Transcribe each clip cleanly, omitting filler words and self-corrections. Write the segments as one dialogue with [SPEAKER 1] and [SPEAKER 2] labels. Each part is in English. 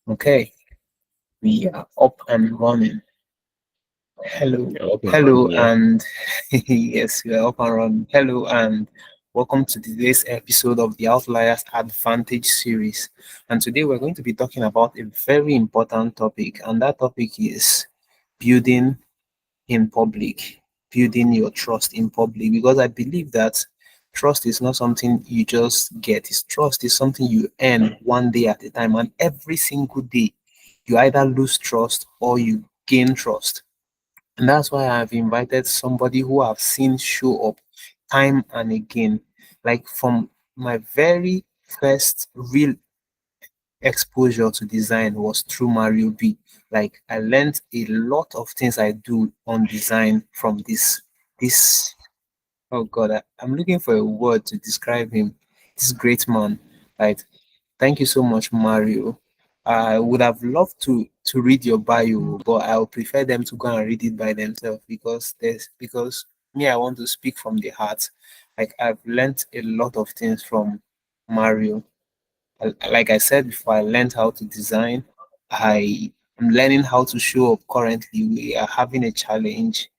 [SPEAKER 1] Okay, we are up and running. Hello,
[SPEAKER 2] You're up and
[SPEAKER 1] hello,
[SPEAKER 2] running, yeah.
[SPEAKER 1] and yes, we are up and running. Hello, and welcome to today's episode of the Outliers Advantage series. And today we're going to be talking about a very important topic, and that topic is building in public, building your trust in public. Because I believe that trust is not something you just get, it's trust is something you earn one day at a time, and every single day you either lose trust or you gain trust. And that's why I've invited somebody who I've seen show up time and again. Like from my very first real exposure to design was through Mario B. Like I learned a lot of things I do on design from this oh god, I'm looking for a word to describe him. This great man. Like thank you so much, Mario. I would have loved to read your bio, but I would prefer them to go and read it by themselves because me, I want to speak from the heart. Like I've learned a lot of things from Mario. Like I said before, I learned how to design. I am learning how to show up currently. We are having a challenge,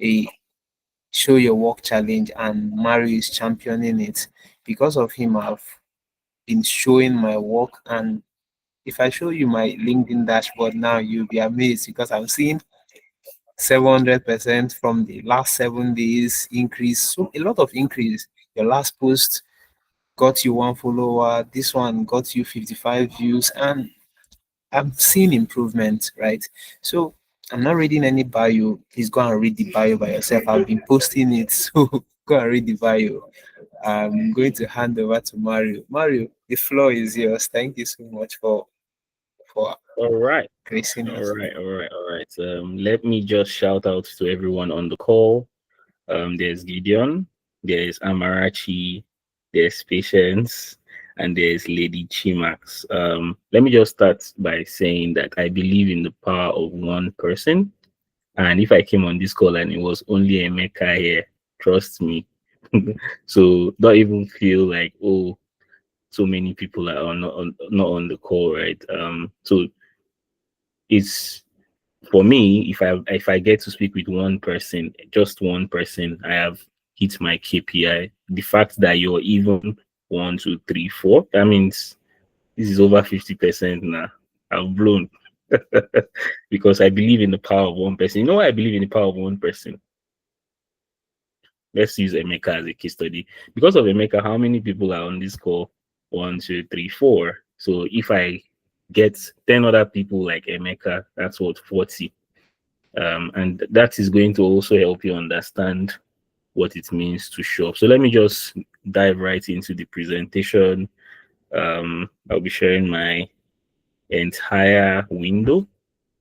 [SPEAKER 1] a show your work challenge, and Mario is championing it. Because of him, I've been showing my work, and if I show you my LinkedIn dashboard now, you'll be amazed because I'm seeing 700% from the last 7 days increase. So a lot of increase. Your last post got you one follower, this one got you 55 views, and I'm seeing improvement, right? So I'm not reading any bio. Please go and read the bio by yourself. I've been posting it, so go and read the bio. I'm going to hand over to Mario. Mario, the floor is yours. Thank you so much for
[SPEAKER 2] All right.
[SPEAKER 1] gracing
[SPEAKER 2] All
[SPEAKER 1] us.
[SPEAKER 2] right. All right. All right. Let me just shout out to everyone on the call. There's Gideon, there's Amarachi, there's Patience, and there's Lady Chimax. Let me just start by saying that I believe in the power of one person. And if I came on this call and it was only Emeka here, trust me. So don't even feel like, oh, so many people are not on the call, right? So it's for me, if I get to speak with one person, just one person, I have hit my KPI. The fact that you're even one, two, three, four, that means this is over 50% now. I've blown. Because I believe in the power of one person. You know why I believe in the power of one person? Let's use Emeka as a case study. Because of Emeka, how many people are on this call? One, two, three, four. So if I get 10 other people like Emeka, that's what 40. And that is going to also help you understand what it means to show up. So let me just dive right into the presentation. I'll be sharing my entire window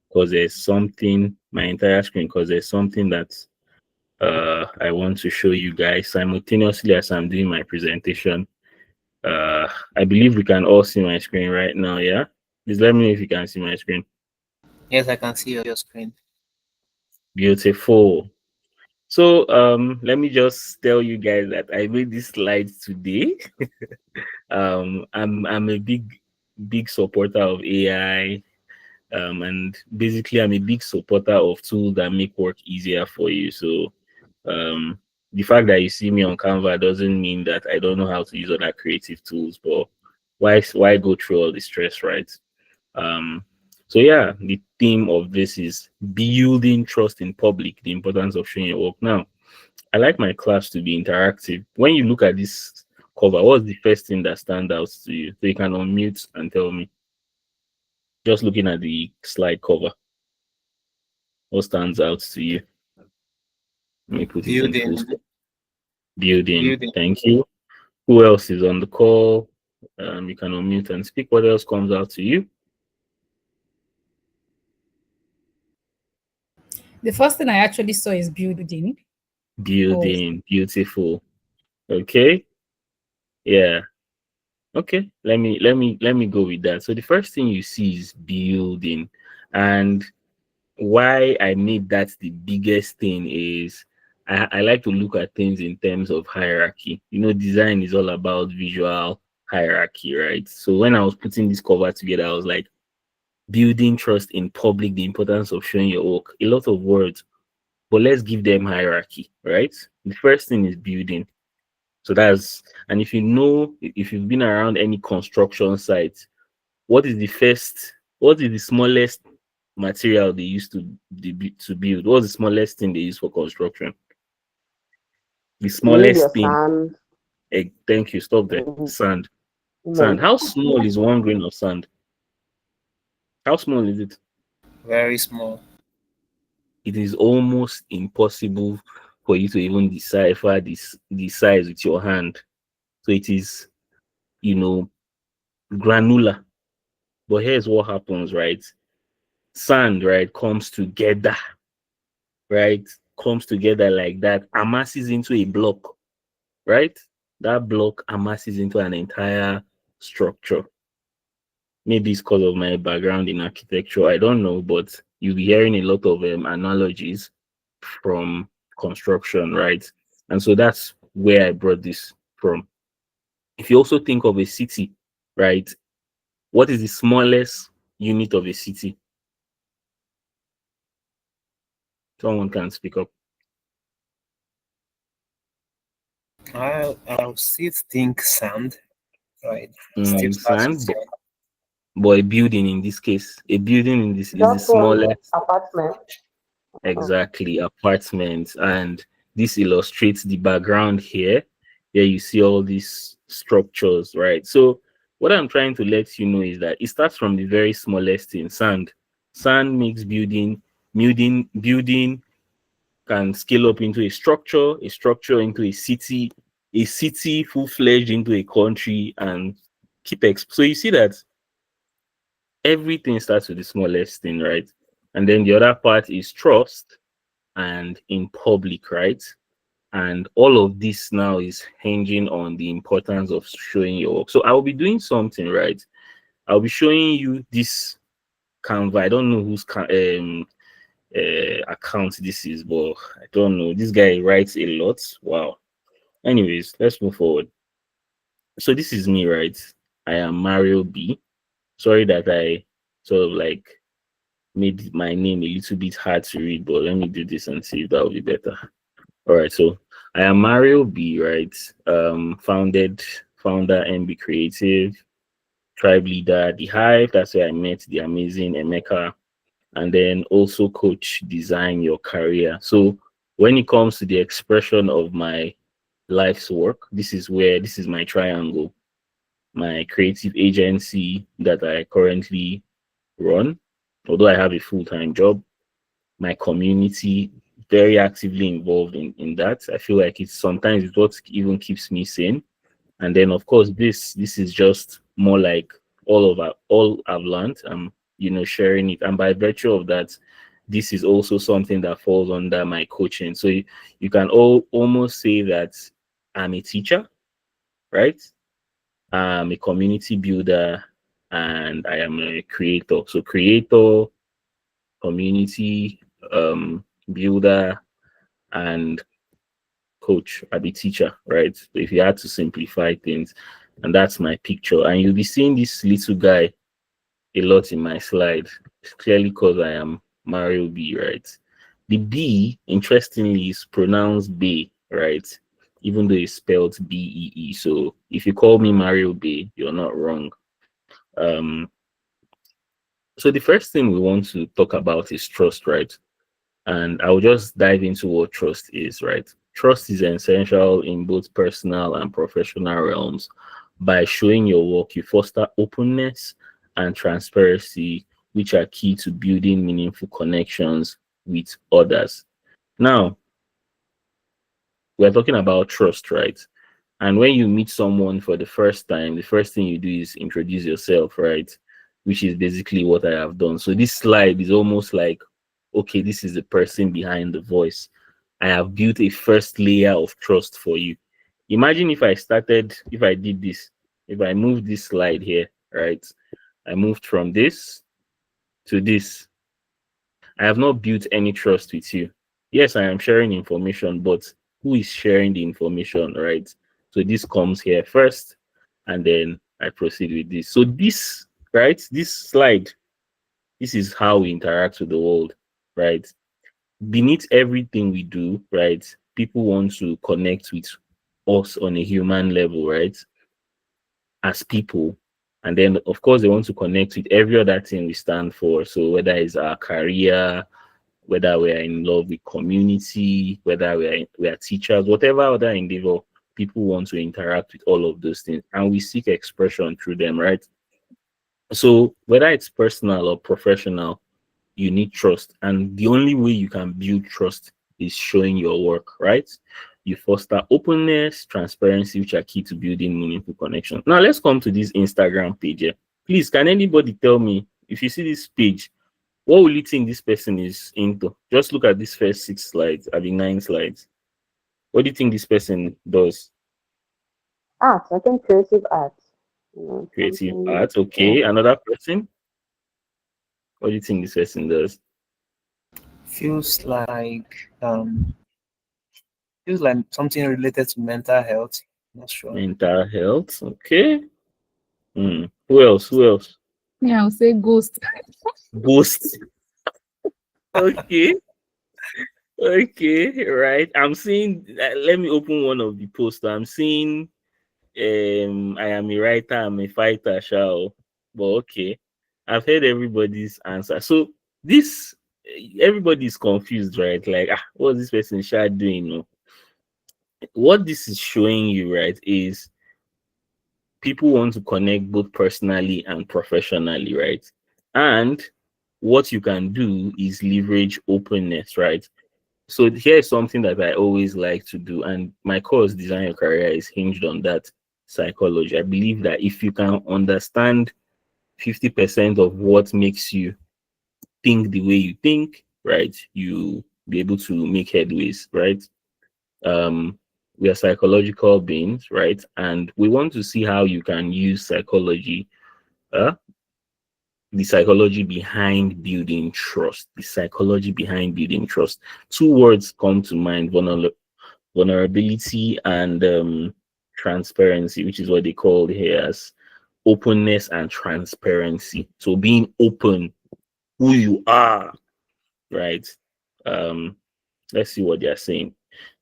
[SPEAKER 2] because there's something, my entire screen, because there's something that I want to show you guys simultaneously as I'm doing my presentation. I believe we can all see my screen right now. Yeah, please let me know if you can see my screen.
[SPEAKER 1] Yes, I can see your screen.
[SPEAKER 2] Beautiful. So let me just tell you guys that I made this slide today. I'm a big supporter of AI. And basically I'm a big supporter of tools that make work easier for you. So um the fact that you see me on Canva doesn't mean that I don't know how to use other creative tools, but why go through all the stress, right? Um so yeah, the theme of this is building trust in public, the importance of showing your work. Now, I like my class to be interactive. When you look at this cover, what's the first thing that stands out to you? So you can unmute and tell me, just looking at the slide cover, what stands out to you? Let me put it in full
[SPEAKER 1] Building,
[SPEAKER 2] screen. Building.
[SPEAKER 1] building.
[SPEAKER 2] Thank you. Who else is on the call? You can unmute and speak. What else comes out to you?
[SPEAKER 3] The first thing I actually saw is building. Oh,
[SPEAKER 2] Building. Beautiful. Okay. Yeah. Okay. Let me go with that. So the first thing you see is building. And why I made that the biggest thing is I like to look at things in terms of hierarchy. You know, design is all about visual hierarchy, right? So when I was putting this cover together, I was like, building trust in public, the importance of showing your work. A lot of words, but let's give them hierarchy, right? The first thing is building. So that's, and if you know, if you've been around any construction site, what is the first, what is the smallest material they use to build? What's the smallest thing they use for construction? The
[SPEAKER 4] You need your
[SPEAKER 2] smallest thing.
[SPEAKER 4] sand.
[SPEAKER 2] Thank you. Stop there. Sand. Sand.
[SPEAKER 4] Cement.
[SPEAKER 2] How small is one grain of sand? How small is it?
[SPEAKER 1] Very small.
[SPEAKER 2] It is almost impossible for you to even decipher this the size with your hand. So it is, you know, granular. But here's what happens, right? Sand, right, comes together, right? Comes together like that, amasses into a block, right? That block amasses into an entire structure. Maybe it's because of my background in architecture. I don't know, but you'll be hearing a lot of analogies from construction, right? And so that's where I brought this from. If you also think of a city, right? What is the smallest unit of a city? Someone can speak up.
[SPEAKER 1] I'll still think sand, right? Still starts with
[SPEAKER 2] Sand,
[SPEAKER 1] sand.
[SPEAKER 2] but a building in this case, a building in this is the
[SPEAKER 4] Just one
[SPEAKER 2] smallest.
[SPEAKER 4] apartment. Oh.
[SPEAKER 2] Exactly, apartments. And this illustrates the background here. Here you see all these structures, right? So what I'm trying to let you know is that it starts from the very smallest thing, sand. Sand makes building can scale up into a structure into a city full-fledged into a country, and so you see that everything starts with the smallest thing, right? And then the other part is trust and in public, right? And all of this now is hinging on the importance of showing your work. So I'll be doing something, right? I'll be showing you this Canva. I don't know whose account this is, but I don't know. This guy writes a lot. Wow. Anyways, let's move forward. So this is me, right? I am Mario B. Sorry that I sort of like made my name a little bit hard to read, but let me do this and see if that will be better. All right, so I am Mario B, right? Founder MB Creative, tribe leader, The Hive. That's where I met the amazing Emeka, and then also coach Design Your Career. So when it comes to the expression of my life's work, this is my triangle, my creative agency that I currently run, although I have a full-time job, my community, very actively involved in that. I feel like it's sometimes it's what even keeps me sane. And then of course this is just more like all I've learned. Sharing it. And by virtue of that, this is also something that falls under my coaching. So you can almost say that I'm a teacher, right? I'm a community builder, and I am a creator. So creator, community builder, and coach. I be teacher, right? So if you had to simplify things, and that's my picture. And you'll be seeing this little guy a lot in my slide. It's clearly because I am Mario B, right? The B, interestingly, is pronounced B, right? Even though it's spelled B-E-E. So if you call me Mario B, you're not wrong. Um, so the first thing we want to talk about is trust, right? And I'll just dive into what trust is, right? Trust is essential in both personal and professional realms. By showing your work, you foster openness and transparency, which are key to building meaningful connections with others. Now, we're talking about trust, right? And when you meet someone for the first time, the first thing you do is introduce yourself, right? Which is basically what I have done. So this slide is almost like, okay, this is the person behind the voice. I have built a first layer of trust for you. Imagine if I did this, if I moved this slide here, right? I moved from this to this. I have not built any trust with you. Yes, I am sharing information, but who is sharing the information, right? So this comes here first, and then I proceed with this. So this, right, this slide This is how we interact with the world, right? Beneath everything we do, right? People want to connect with us on a human level, right? As people. And then, of course, they want to connect with every other thing we stand for. So, whether it's our career, whether we are in love with community, whether we are teachers, whatever other endeavor, people want to interact with all of those things. And we seek expression through them, right? So, whether it's personal or professional, you need trust. And the only way you can build trust is showing your work, right? You foster openness, transparency, which are key to building meaningful connection. Now let's come to this Instagram page here. Please, can anybody tell me if you see this page, what will you think this person is into? Just look at these first 6 slides, I mean 9 slides. What do you think this person does?
[SPEAKER 4] Art. I think creative art.
[SPEAKER 2] Creative
[SPEAKER 4] Something.
[SPEAKER 2] art.
[SPEAKER 4] Yeah.
[SPEAKER 2] Okay. Another person. What do you think this person does?
[SPEAKER 1] Feels like something related to mental health. Not sure.
[SPEAKER 2] Mental health. Okay. Who else? Who else?
[SPEAKER 3] Yeah, I'll say ghost.
[SPEAKER 2] Ghost. Okay. Okay. Right. I'm seeing. Let me open one of the posts. I'm seeing. I am a writer. I'm a fighter. Shall. But okay. I've heard everybody's answer. So this. Everybody is confused, right? Like, what's this person shall doing? No? What this is showing you, right, is people want to connect both personally and professionally, right? And what you can do is leverage openness, right? So here's something that I always like to do, and my course, Design Your Career, is hinged on that psychology. I believe that if you can understand 50% of what makes you think the way you think, right, you be able to make headways, right? um we are psychological beings, right? And we want to see how you can use psychology, uh the psychology behind building trust. The psychology behind building trust. Two words come to mind: vulnerability and transparency, which is what they call here as openness and transparency. So being open, who you are, right? um let's see what they're saying.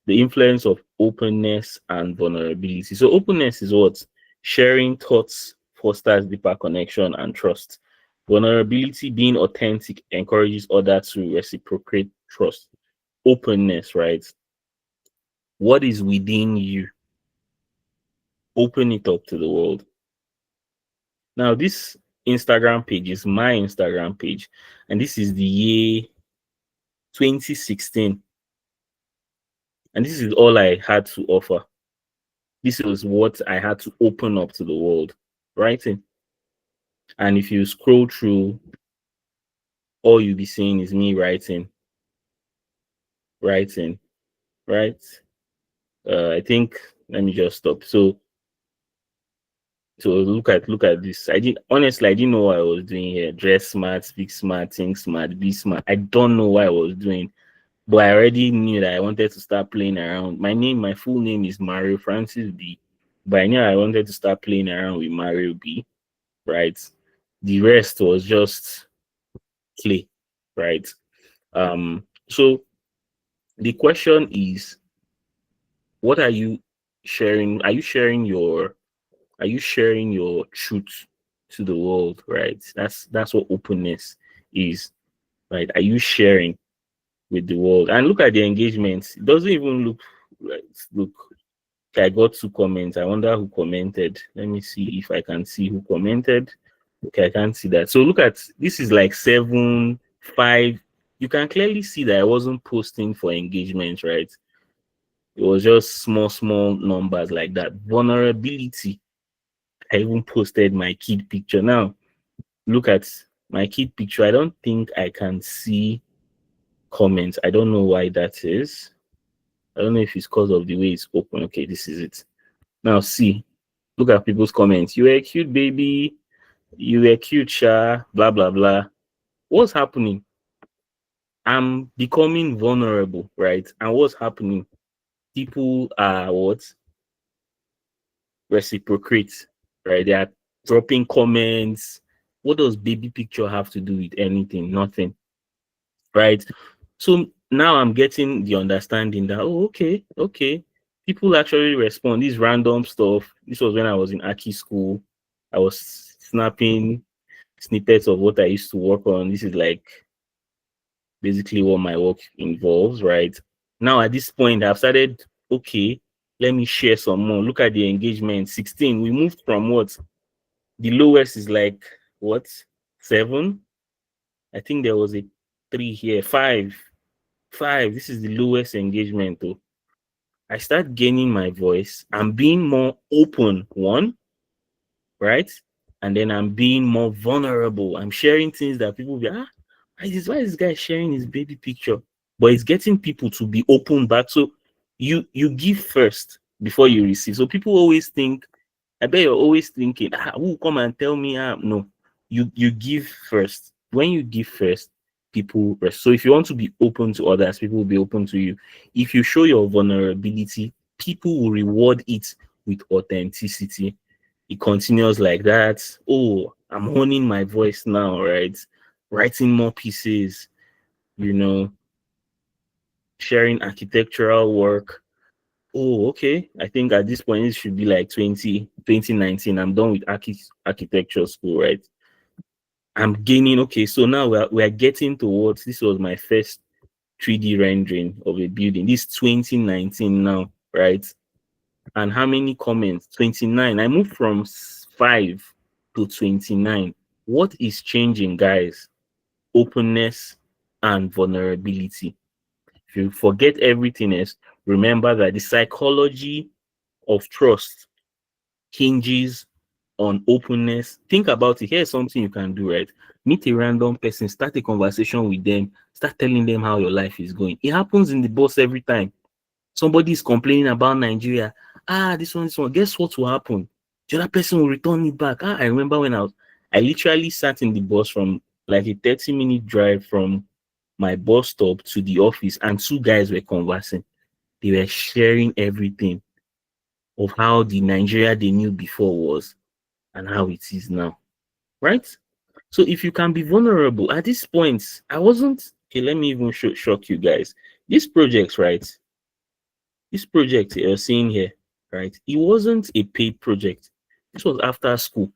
[SPEAKER 2] The influence of openness and vulnerability. So openness is what? Sharing thoughts fosters deeper connection and trust. Vulnerability, being authentic, encourages others to reciprocate trust. Openness, right? What is within you? Open it up to the world. Now, this Instagram page is my Instagram page, and this is the year 2016, and this is all I had to offer. This was what I had to open up to the world, writing. And if you scroll through, all you'll be seeing is me writing, writing, right? I think let me just stop. So look at this. I didn't know what I was doing here. Dress smart, speak smart, think smart, be smart. I don't know what I was doing, but I already knew that I wanted to start playing around. My full name is Mario Francis B. But I knew I wanted to start playing around with Mario B, right? The rest was just play, right? So the question is, what are you sharing? Are you sharing your truth to the world, right? That's what openness is, right? Are you sharing with the world? And look at the engagement. It doesn't even look. Okay, I got 2 comments. I wonder who commented. Let me see if I can see who commented. Okay, I can't see that. So look at this is like 7, 5. You can clearly see that I wasn't posting for engagement, right? It was just small numbers like that. Vulnerability. I even posted my kid picture. Now, look at my kid picture. I don't think I can see comments. I don't know why that is. I don't know if it's because of the way it's open. Okay, this is it. Now, see, look at people's comments. You were a cute baby. You were cute, Sha. Blah, blah, blah. What's happening? I'm becoming vulnerable, right? And what's happening? People are what? Reciprocate, right? They are dropping comments. What does baby picture have to do with anything? Nothing, right? So now I'm getting the understanding that, oh, okay, okay. People actually respond. This random stuff. This was when I was in Aki school. I was snapping snippets of what I used to work on. This is like basically what my work involves, right? Now at this point, I've started, okay, let me share some more. Look at the engagement 16. We moved from what? The lowest is like what? 7. I think there was a 3 here, 5. 5. This is the lowest engagement though. I start gaining my voice. I'm being more open, one, right? And then I'm being more vulnerable. I'm sharing things that people be, why is this guy sharing his baby picture? But it's getting people to be open back. So you give first before you receive. So people always think, I bet you're always thinking, who will come and tell me? No, you give first. When you give first, people rest. So if you want to be open to others, people will be open to you. If you show your vulnerability, people will reward it with authenticity. It continues like that. Oh, I'm honing my voice now, right? Writing more pieces, you know, sharing architectural work. Oh, okay. I think at this point it should be like 2019. I'm done with architecture school, right? I'm gaining. Okay, so now we're getting towards, this was my first 3D rendering of a building. This 2019 now, right? And how many comments? 29. I moved from 5 to 29. What is changing, guys? Openness and vulnerability. If you forget everything else, remember that the psychology of trust hinges on openness. Think about it. Here's something you can do, right? Meet a random person, start a conversation with them, start telling them how your life is going. It happens in the bus every time. Somebody is complaining about Nigeria. This one. Guess what will happen? The other person will return it back. I remember when I literally sat in the bus from like a 30-minute drive from my bus stop to the office, and two guys were conversing. They were sharing everything of how the Nigeria they knew before was and how it is now, right? So if you can be vulnerable at this point, I wasn't. Okay, let me even shock you guys. This project, right? This project you're seeing here, right? It wasn't a paid project. This was after school.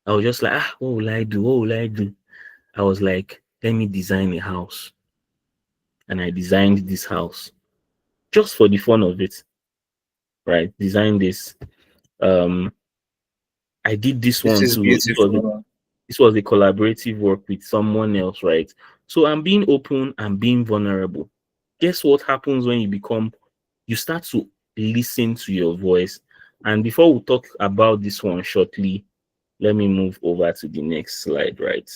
[SPEAKER 2] I was just like, what will I do? What will I do? I was like, let me design a house. And I designed this house just for the fun of it, right? Design this. Um, I did this
[SPEAKER 1] This
[SPEAKER 2] one
[SPEAKER 1] is
[SPEAKER 2] too.
[SPEAKER 1] beautiful.
[SPEAKER 2] This was a collaborative work with someone else, right? So I'm being open and being vulnerable. Guess what happens when you start to listen to your voice. And before we talk about this one shortly, let me move over to the next slide, right?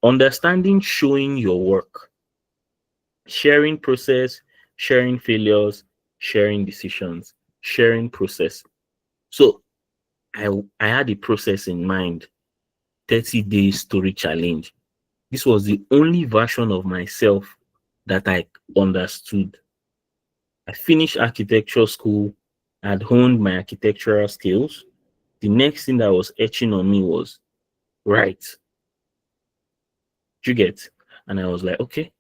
[SPEAKER 2] Understanding showing your work, sharing process, sharing failures, sharing decisions, sharing process. So I had a process in mind, 30 days story challenge. This was the only version of myself that I understood. I finished architecture school. I had honed my architectural skills. The next thing that was etching on me was write. You get? And I was like, okay,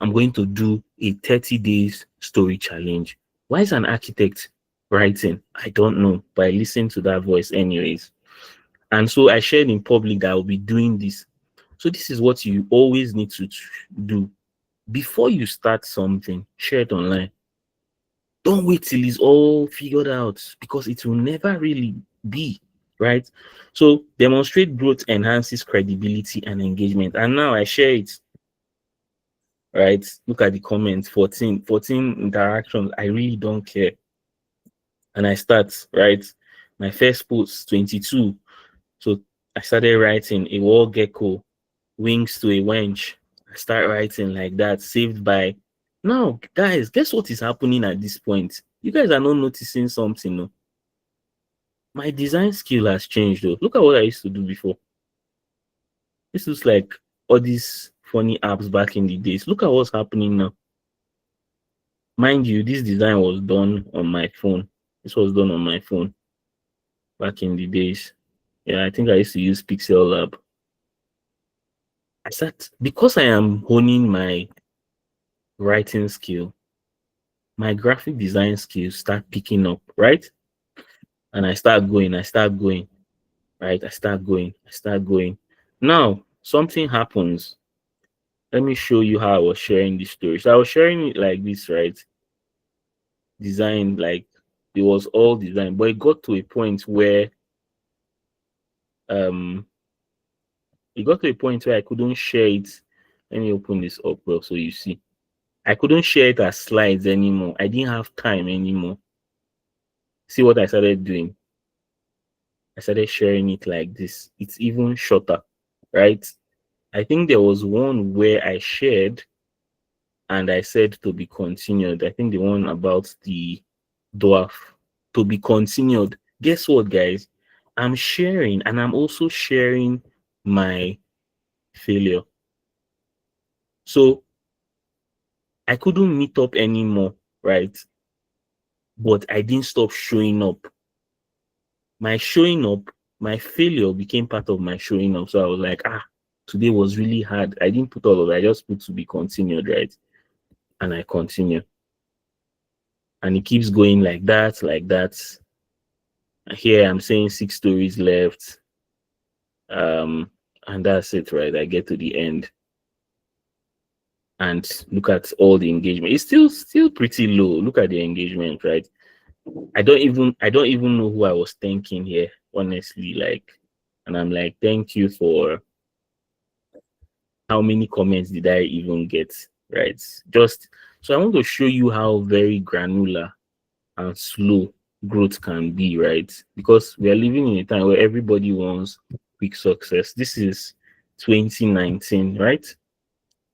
[SPEAKER 2] I'm going to do a 30 days story challenge. Why is an architect writing? I don't know, but I listened to that voice anyways. And so I shared in public that I will be doing this. So this is what you always need to do. Before you start something, share it online. Don't wait till it's all figured out because it will never really be, right? So demonstrate growth enhances credibility and engagement. And now I share it, right? Look at the comments, 14 interactions. I really don't care. And I start, right? My first post, 22. So I started writing a wall gecko, wings to a wench. I start writing like that, saved by. Now, guys, guess what is happening at this point? You guys are not noticing something, no? My design skill has changed, though. Look at what I used to do before. This looks like all these funny apps back in the days. Look at what's happening now. Mind you, this design was done on my phone. This was done on my phone back in the days. Yeah, I think I used to use Pixel Lab. I start because I am honing my writing skill, my graphic design skills start picking up, right? And I start going, right? I start going. Now something happens. Let me show you how I was sharing this story. So I was sharing it like this, right? Design, like it was all design, but it got to a point where um it got to a point where I couldn't share it. Let me open this up well so you see. I couldn't share it as slides anymore. I didn't have time anymore. See what I started doing? I started sharing it like this. It's even shorter, right? I think there was one where I shared and I said to be continued. I think the one about the dwarf to be continued. Guess what, guys? I'm sharing and I'm also sharing my failure. So I couldn't meet up anymore, right? But I didn't stop showing up. My showing up, my failure became part of my showing up. So I was like, today was really hard. I didn't put all of it. I just put to be continued, right? And I continue. And it keeps going like that, like that. Here I'm saying 6 stories left. And that's it, right? I get to the end and look at all the engagement. It's still pretty low. Look at the engagement, right? I don't even know who I was thanking here, honestly. Like, and I'm like, thank you for how many comments did I even get, right? Just so I want to show you how very granular and slow growth can be, right? Because we are living in a time where everybody wants quick success. This is 2019, right?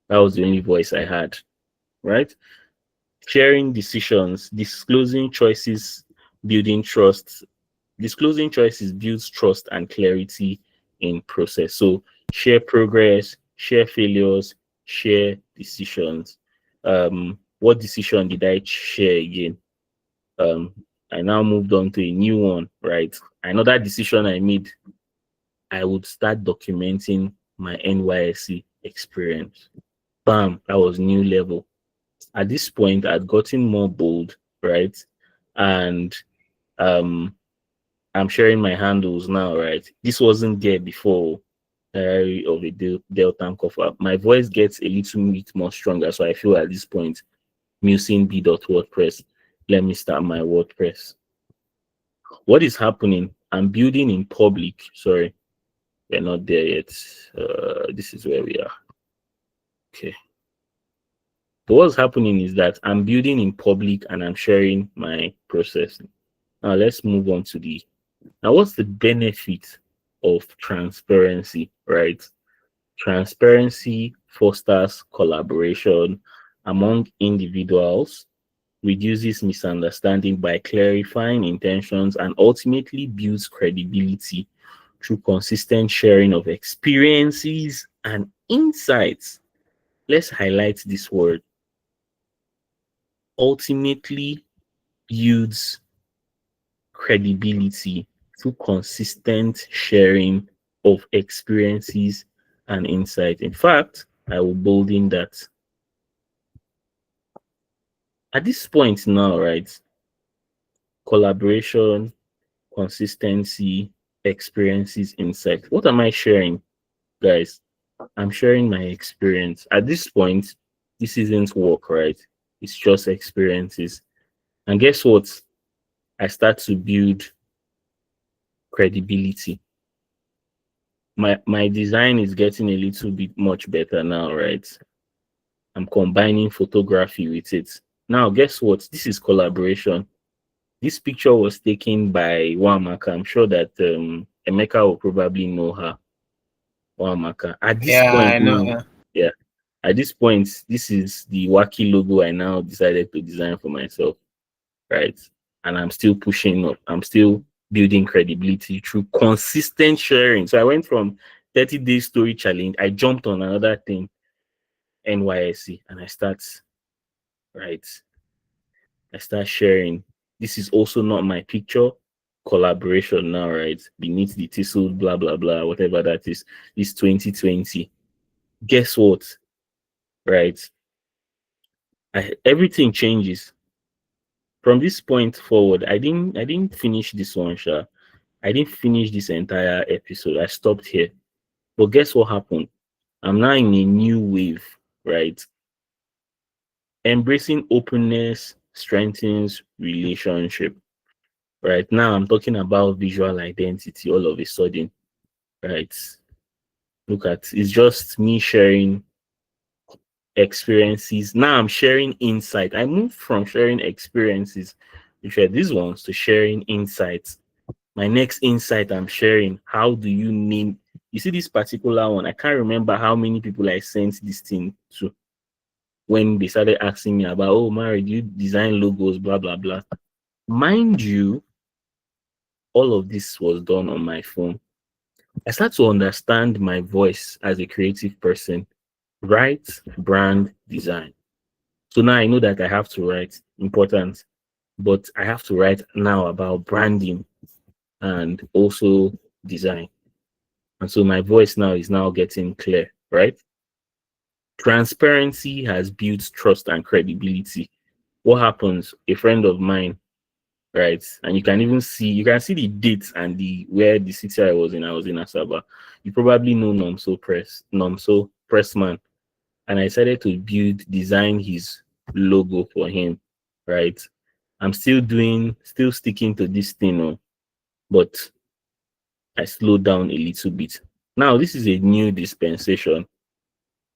[SPEAKER 2] That was the only voice I had, right? Sharing decisions, disclosing choices, building trust. Disclosing choices builds trust and clarity in process. So share progress, share failures, share decisions. What decision did I share again? Um, I now moved on to a new one, right? Another decision I made, I would start documenting my NYSC experience. Bam, that was new level. At this point, I'd gotten more bold, right? And um, I'm sharing my handles now, right? This wasn't there before. Diary of a Delta and Cover. My voice gets a little bit more stronger, so I feel at this point, musing b.wordpress. Let me start my WordPress. What is happening? I'm building in public. Sorry, we're not there yet. This is where we are. Okay. So what's happening is that I'm building in public and I'm sharing my process. Now let's move on to the now what's the benefit of transparency, right? Transparency fosters collaboration among individuals, reduces misunderstanding by clarifying intentions, and ultimately builds credibility through consistent sharing of experiences and insights. Let's highlight this word. Ultimately builds credibility through consistent sharing of experiences and insight. In fact, I will bolden that. At this point now, right? Collaboration, consistency, experiences, insight. What am I sharing, guys? I'm sharing my experience. At this point, this isn't work, right? It's just experiences. And guess what? I start to build credibility. My design is getting a little bit much better now, right? I'm combining photography with it. Now, guess what? This is collaboration. This picture was taken by Wamaka. I'm sure that Emeka will probably know her. Wamaka. At this
[SPEAKER 1] Yeah,
[SPEAKER 2] point
[SPEAKER 1] I know.
[SPEAKER 2] now, yeah, at this point, this is the wacky logo I now decided to design for myself, right? And I'm still pushing up. I'm still building credibility through consistent sharing. So I went from 30-day story challenge. I jumped on another thing, NYSC, and right. I start sharing. This is also not my picture. collaboration now, right? Beneath the tissue, blah blah blah, whatever that is. It's 2020. Guess what? Right? Everything changes from this point forward. I didn't finish this one, Sha. I didn't finish this entire episode. I stopped here. But guess what happened? I'm now in a new wave, right? Embracing openness strengthens relationship. Right now, I'm talking about visual identity all of a sudden, right? Look at it's just me sharing experiences. Now I'm sharing insight. I moved from sharing experiences, which are these ones, to sharing insights. My next insight I'm sharing. How do you name? You see this particular one? I can't remember how many people I sent this thing to when they started asking me about, oh, Mary, do you design logos, blah blah blah. Mind you, all of this was done on my phone. I start to understand my voice as a creative person. Write, brand, design. So now I know that I have to write important, but I have to write now about branding and also design. And so my voice now is now getting clear, right? Transparency has built trust and credibility. What happens? A friend of mine, right? And you can see the dates and the where the city I was in. I was in Asaba. You probably know Nomso Pressman. And I decided to design his logo for him, right? I'm still sticking to this thing, but I slowed down a little bit. Now, this is a new dispensation.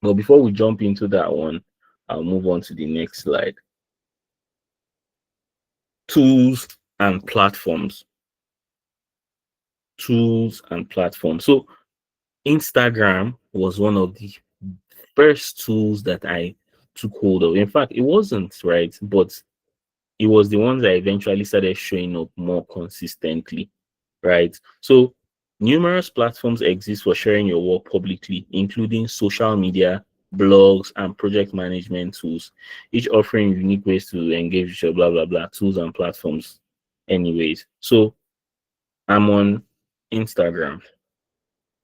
[SPEAKER 2] But before we jump into that one, I'll move on to the next slide. Tools and platforms. Tools and platforms. So, Instagram was one of the first tools that I took hold of. In fact, it wasn't, right? But it was the ones that eventually started showing up more consistently, right? So numerous platforms exist for sharing your work publicly, including social media, blogs, and project management tools, each offering unique ways to engage with your blah blah blah tools and platforms. Anyways, so I'm on Instagram,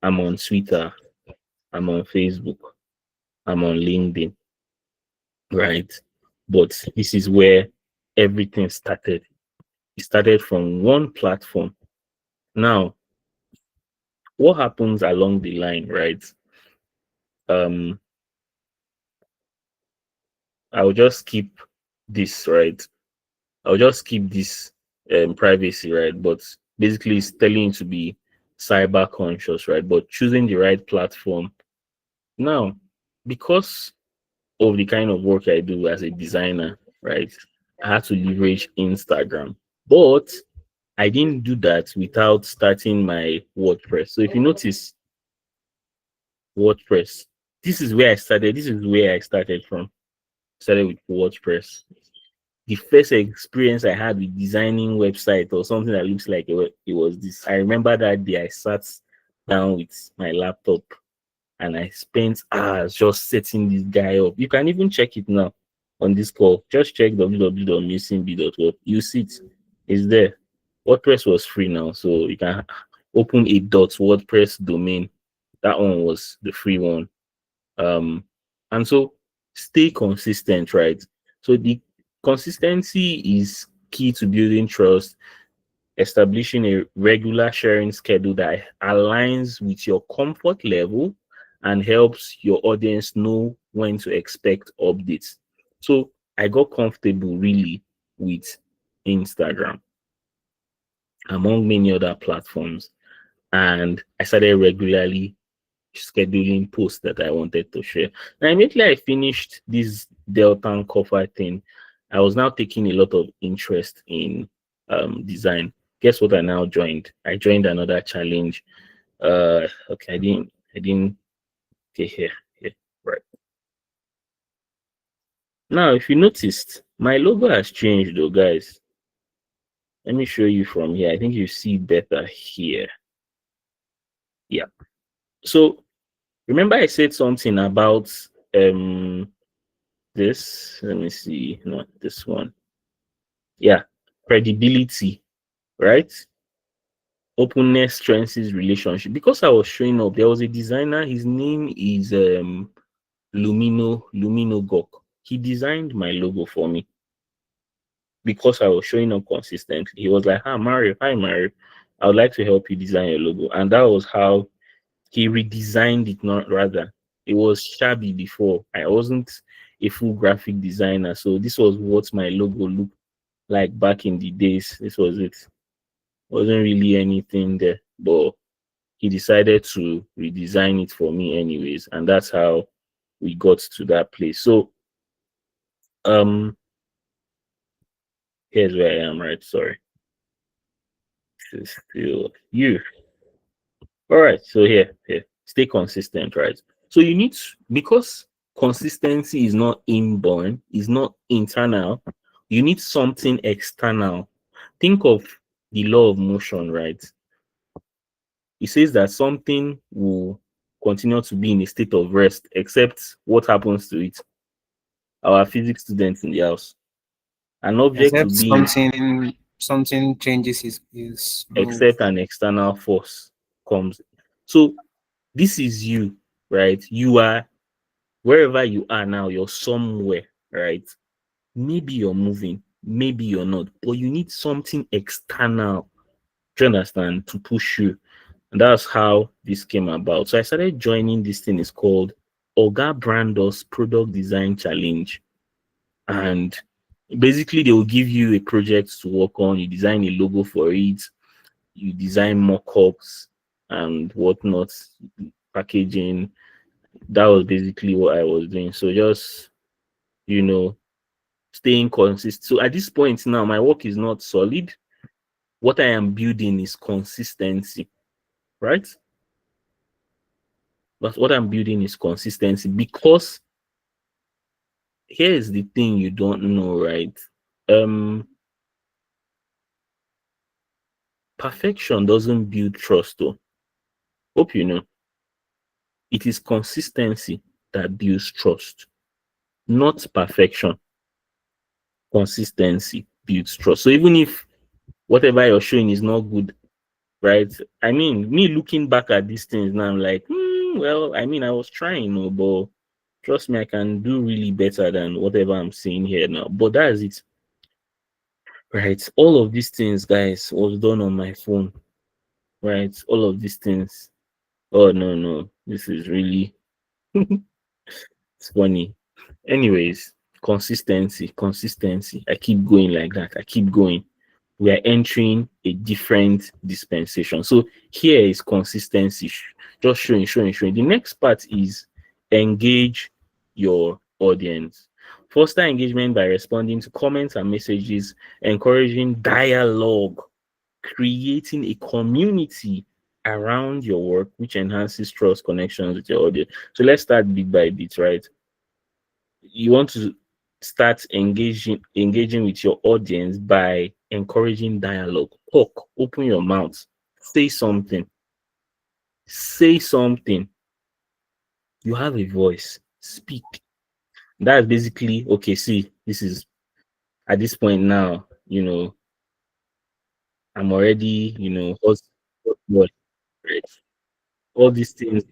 [SPEAKER 2] I'm on Twitter, I'm on Facebook, I'm on LinkedIn, right? But this is where everything started. It started from one platform. Now, what happens along the line, right? Um, I'll just keep this, right? I'll just keep this privacy, right? But basically, it's telling you to be cyber conscious, right? But choosing the right platform. Now, because of the kind of work I do as a designer, right? I had to leverage Instagram. But I didn't do that without starting my WordPress. So if you notice, WordPress. This is where I started from. Started with WordPress. The first experience I had with designing website or something that looks like it was this. I remember that day I sat down with my laptop and I spent hours just setting this guy up. You can even check it now on this call. Just check www.musingb.org. You see it. It's there. WordPress was free now, so you can open a .wordpress domain. That one was the free one. And so stay consistent, right? So the consistency is key to building trust, establishing a regular sharing schedule that aligns with your comfort level and helps your audience know when to expect updates. So I got comfortable really with Instagram among many other platforms, and I started regularly scheduling posts that I wanted to share. Now, immediately I finished this Delta and Cover thing, I was now taking a lot of interest in design. Guess what I now joined? I joined another challenge. Okay, I didn't get here. Right. Now, if you noticed, my logo has changed though, guys. Let me show you from here. I think you see better here. Yeah. So remember I said something about this. Let me see, not this one. Yeah, credibility, right? Openness strengthens relationship. Because I was showing up, there was a designer. His name is Lumino Gok. He designed my logo for me because I was showing up consistently. He was like, hi Mario, I would like to help you design your logo. And that was how he redesigned it, not rather. It was shabby before. I wasn't a full graphic designer. So this was what my logo looked like back in the days. This was it. Wasn't really anything there. But he decided to redesign it for me anyways. And that's how we got to that place. So um here's where I am, right? Sorry. This is still you. All right, so here, stay consistent, right? So you need to, because consistency is not inborn, is not internal, you need something external. Think of the law of motion, right? It says that something will continue to be in a state of rest, except what happens to it. Our physics students in the house. An object will
[SPEAKER 1] Except
[SPEAKER 2] be in
[SPEAKER 1] something changes his move.
[SPEAKER 2] except an external force comes. So this is you, right? You are wherever you are now, you're somewhere, right? Maybe you're moving, maybe you're not, but you need something external, do you understand, to push you. And that's how this came about. So I started joining this thing, is called Oga Brando's Product Design Challenge. And basically, they will give you a project to work on, you design a logo for it, you design mock-ups and whatnot, packaging. That was basically what I was doing. So just, you know, staying consistent. So at this point now, my work is not solid. What I am building is consistency, right? But what I'm building is consistency, because here's the thing you don't know, right? Um, Perfection doesn't build trust, though. Hope you know. It is consistency that builds trust, not perfection. Consistency builds trust. So even if whatever you're showing is not good, right? I mean, me looking back at these things now, I'm like, well, I mean, I was trying, no, but trust me, I can do really better than whatever I'm seeing here now. But that's it, right? All of these things, guys, was done on my phone, right? All of these things. Oh no, no, this is really it's funny. Anyways, consistency. I keep going like that. I keep going. We are entering a different dispensation. So here is consistency, just showing. The next part is engage your audience. Foster engagement by responding to comments and messages, encouraging dialogue, creating a community around your work, which enhances trust connections with your audience. So let's start bit by bit, right? You want to start engaging with your audience by encouraging dialogue. Talk, open your mouth, say something, say something. You have a voice, speak. That's basically okay. See, this is at this point now, I'm already, what, right? All these things.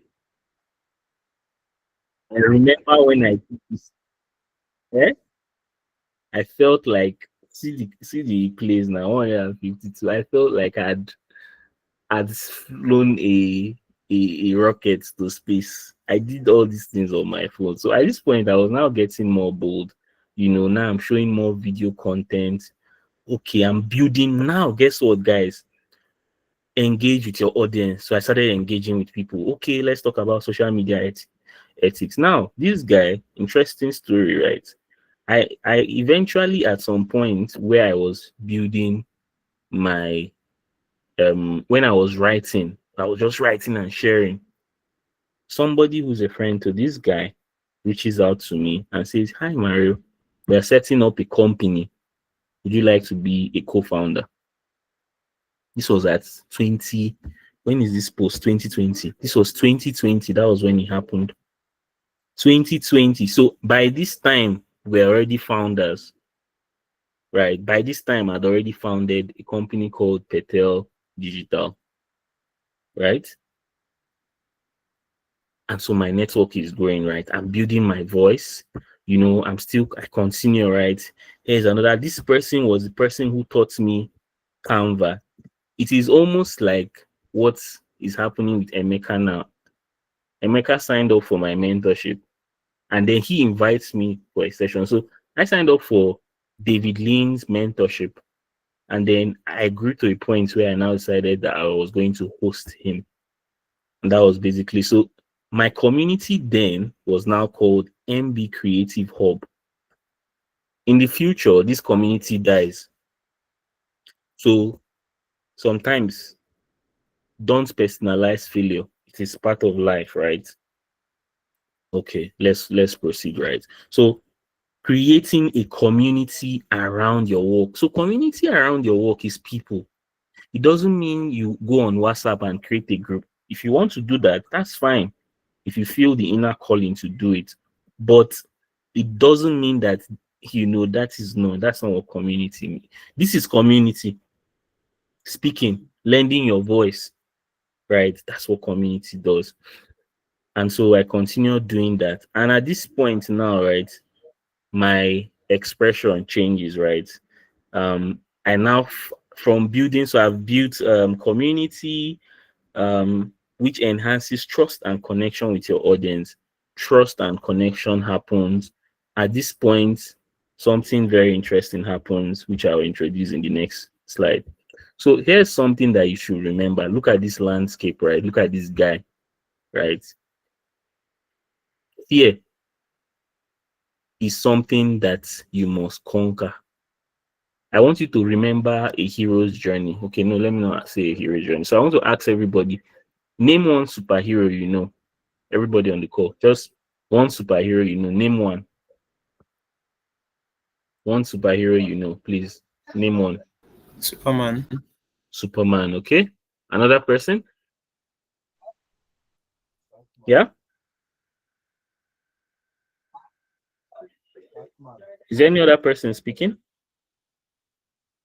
[SPEAKER 2] I remember when I did this, eh? I felt like see the place now 152. I felt like I'd flown a rocket to space. I did all these things on my phone. So at this point, I was now getting more bold. Now I'm showing more video content. Okay, I'm building now. Guess what, guys? Engage with your audience. So I started engaging with people. Okay, let's talk about social media ethics. Now, this guy, interesting story, right? I eventually at some point where I was building my when I was writing, I was just writing and sharing. Somebody who's a friend to this guy reaches out to me and says, "Hi Mario, we are setting up a company. Would you like to be a co-founder?" This was at 20. When is this post? 2020. This was 2020. That was when it happened. 2020. So by this time, we're already founders, right? By this time, I'd already founded a company called Petel Digital. right? And so my network is growing, right? I'm building my voice. I continue, right? Here's another. This person was the person who taught me Canva. It is almost like what is happening with Emeka now. Emeka signed up for my mentorship and then he invites me for a session. So I signed up for David Lean's mentorship. And then I grew to a point where I now decided that I was going to host him. And that was basically so. My community then was now called MB Creative Hub. In the future, this community dies. So sometimes don't personalize failure. It is part of life, right? Okay, let's proceed, right? So creating a community around your work. So community around your work is people. It doesn't mean you go on WhatsApp and create a group. If you want to do that, that's fine. If you feel the inner calling to do it, but it doesn't mean that that's not what community means. This is community speaking, lending your voice, right? That's what community does. And so I continue doing that. And at this point now, right, my expression changes, right? I now from building, so I've built community, which enhances trust and connection with your audience. Trust and connection happens. At this point, something very interesting happens, which I'll introduce in the next slide. So here's something that you should remember. Look at this landscape, right? Look at this guy, right? Fear is something that you must conquer. I want you to remember a hero's journey. Okay, no, let me not say a hero's journey. So I want to ask everybody, name one superhero you know. Everybody on the call, just one superhero you know. Name one. One superhero you know, please. Name one.
[SPEAKER 1] Superman.
[SPEAKER 2] Superman, okay? Another person? Yeah? Is there any other person speaking?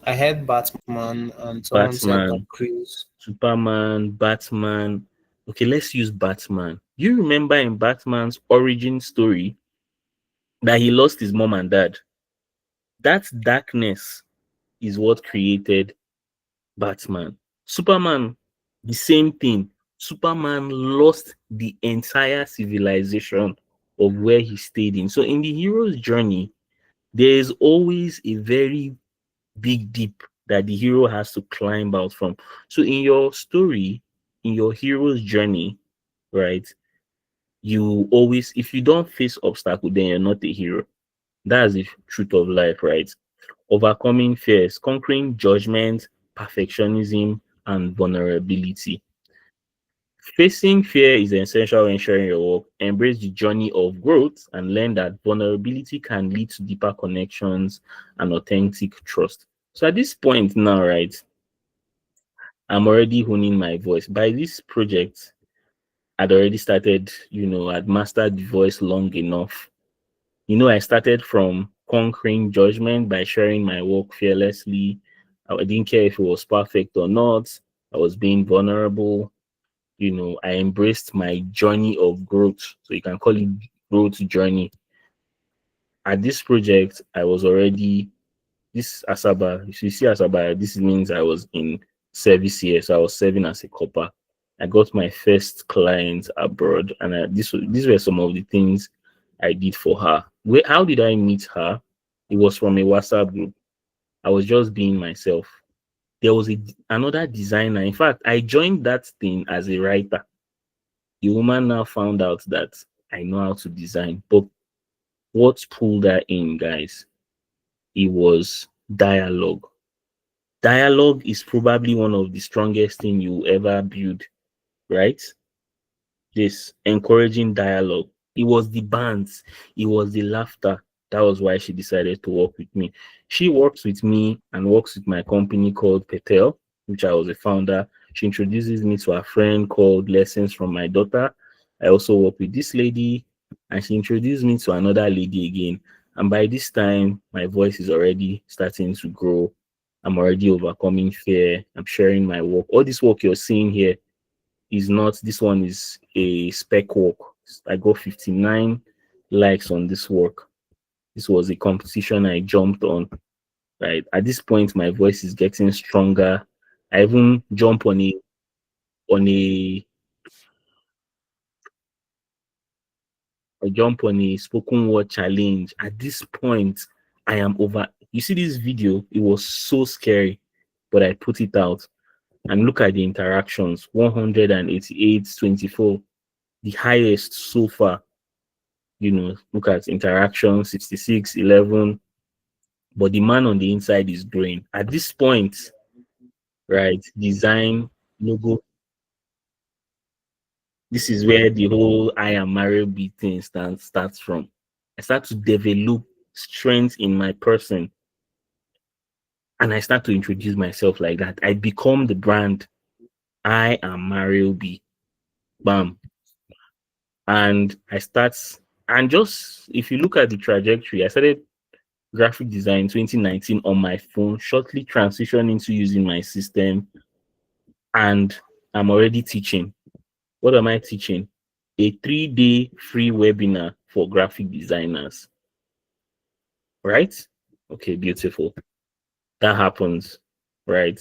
[SPEAKER 1] I heard Batman and someone said Tom
[SPEAKER 2] Batman,
[SPEAKER 1] Cruise.
[SPEAKER 2] Superman, Batman. Okay, let's use Batman. Do you remember in Batman's origin story that he lost his mom and dad? That darkness is what created Batman. Superman, the same thing. Superman lost the entire civilization of where he stayed in. So in the hero's journey, there is always a very big deep that the hero has to climb out from. So in your story, in your hero's journey, right, you always, if you don't face obstacle, then you're not a hero. That's the truth of life, right? Overcoming fears, conquering judgment, perfectionism, and vulnerability. Facing fear is essential when sharing your work. Embrace the journey of growth and learn that vulnerability can lead to deeper connections and authentic trust. So at this point now, right, I'm already honing my voice. By this project, I'd already started, I'd mastered the voice long enough. I started from conquering judgment by sharing my work fearlessly. I didn't care if it was perfect or not. I was being vulnerable. I embraced my journey of growth. So you can call it growth journey. At this project, I was already this Asaba. If you see Asaba, this means I was in service here. So I was serving as a copper. I got my first client abroad, and these were some of the things I did for her. How did I meet her? It was from a WhatsApp group. I was just being myself. There was another designer. In fact, I joined that thing as a writer. The woman now found out that I know how to design. But what pulled her in, guys? It was dialogue. Dialogue is probably one of the strongest thing you ever build, right? This encouraging dialogue. It was the bands, it was the laughter. That was why she decided to work with me. She works with me and works with my company called Petel, which I was a founder. She introduces me to a friend called Lessons from My Daughter. I also work with this lady, and she introduced me to another lady again. And by this time, my voice is already starting to grow. I'm already overcoming fear. I'm sharing my work. All this work you're seeing here is not, this one is a spec work. I got 59 likes on this work. This was a competition I jumped on, right? At this point, my voice is getting stronger. I even jump on a I jump on a spoken word challenge. At this point, I am over. You see this video, it was so scary, but I put it out. And look at the interactions, 188, 24, the highest so far. Look at interaction, 66, 11. But the man on the inside is growing. At this point, right, design, logo, this is where the whole I am Mario B thing starts from. I start to develop strength in my person, and I start to introduce myself like that. I become the brand. I am Mario B. Bam. And I start, and just if you look at the trajectory, I started graphic design 2019 on my phone, shortly transitioned into using my system, and I'm already teaching. What am I teaching? A 3-day free webinar for graphic designers. Right? Okay, beautiful. That happens, right?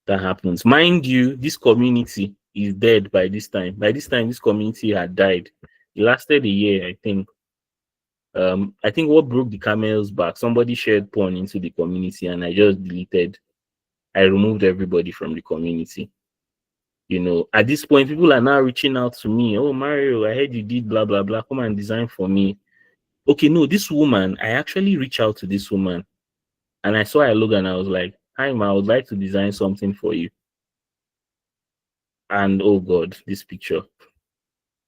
[SPEAKER 2] That happens. Mind you, this community is dead by this time. By this time, this community had died. It lasted a year, I think. I think what broke the camel's back, somebody shared porn into the community, and I just deleted. I removed everybody from the community. At this point, people are now reaching out to me. Oh, Mario, I heard you did blah blah blah. Come and design for me. Okay, no, this woman, I actually reached out to this woman, and I saw her logo, and I was like, "Hi, ma, I would like to design something for you." And oh God, this picture.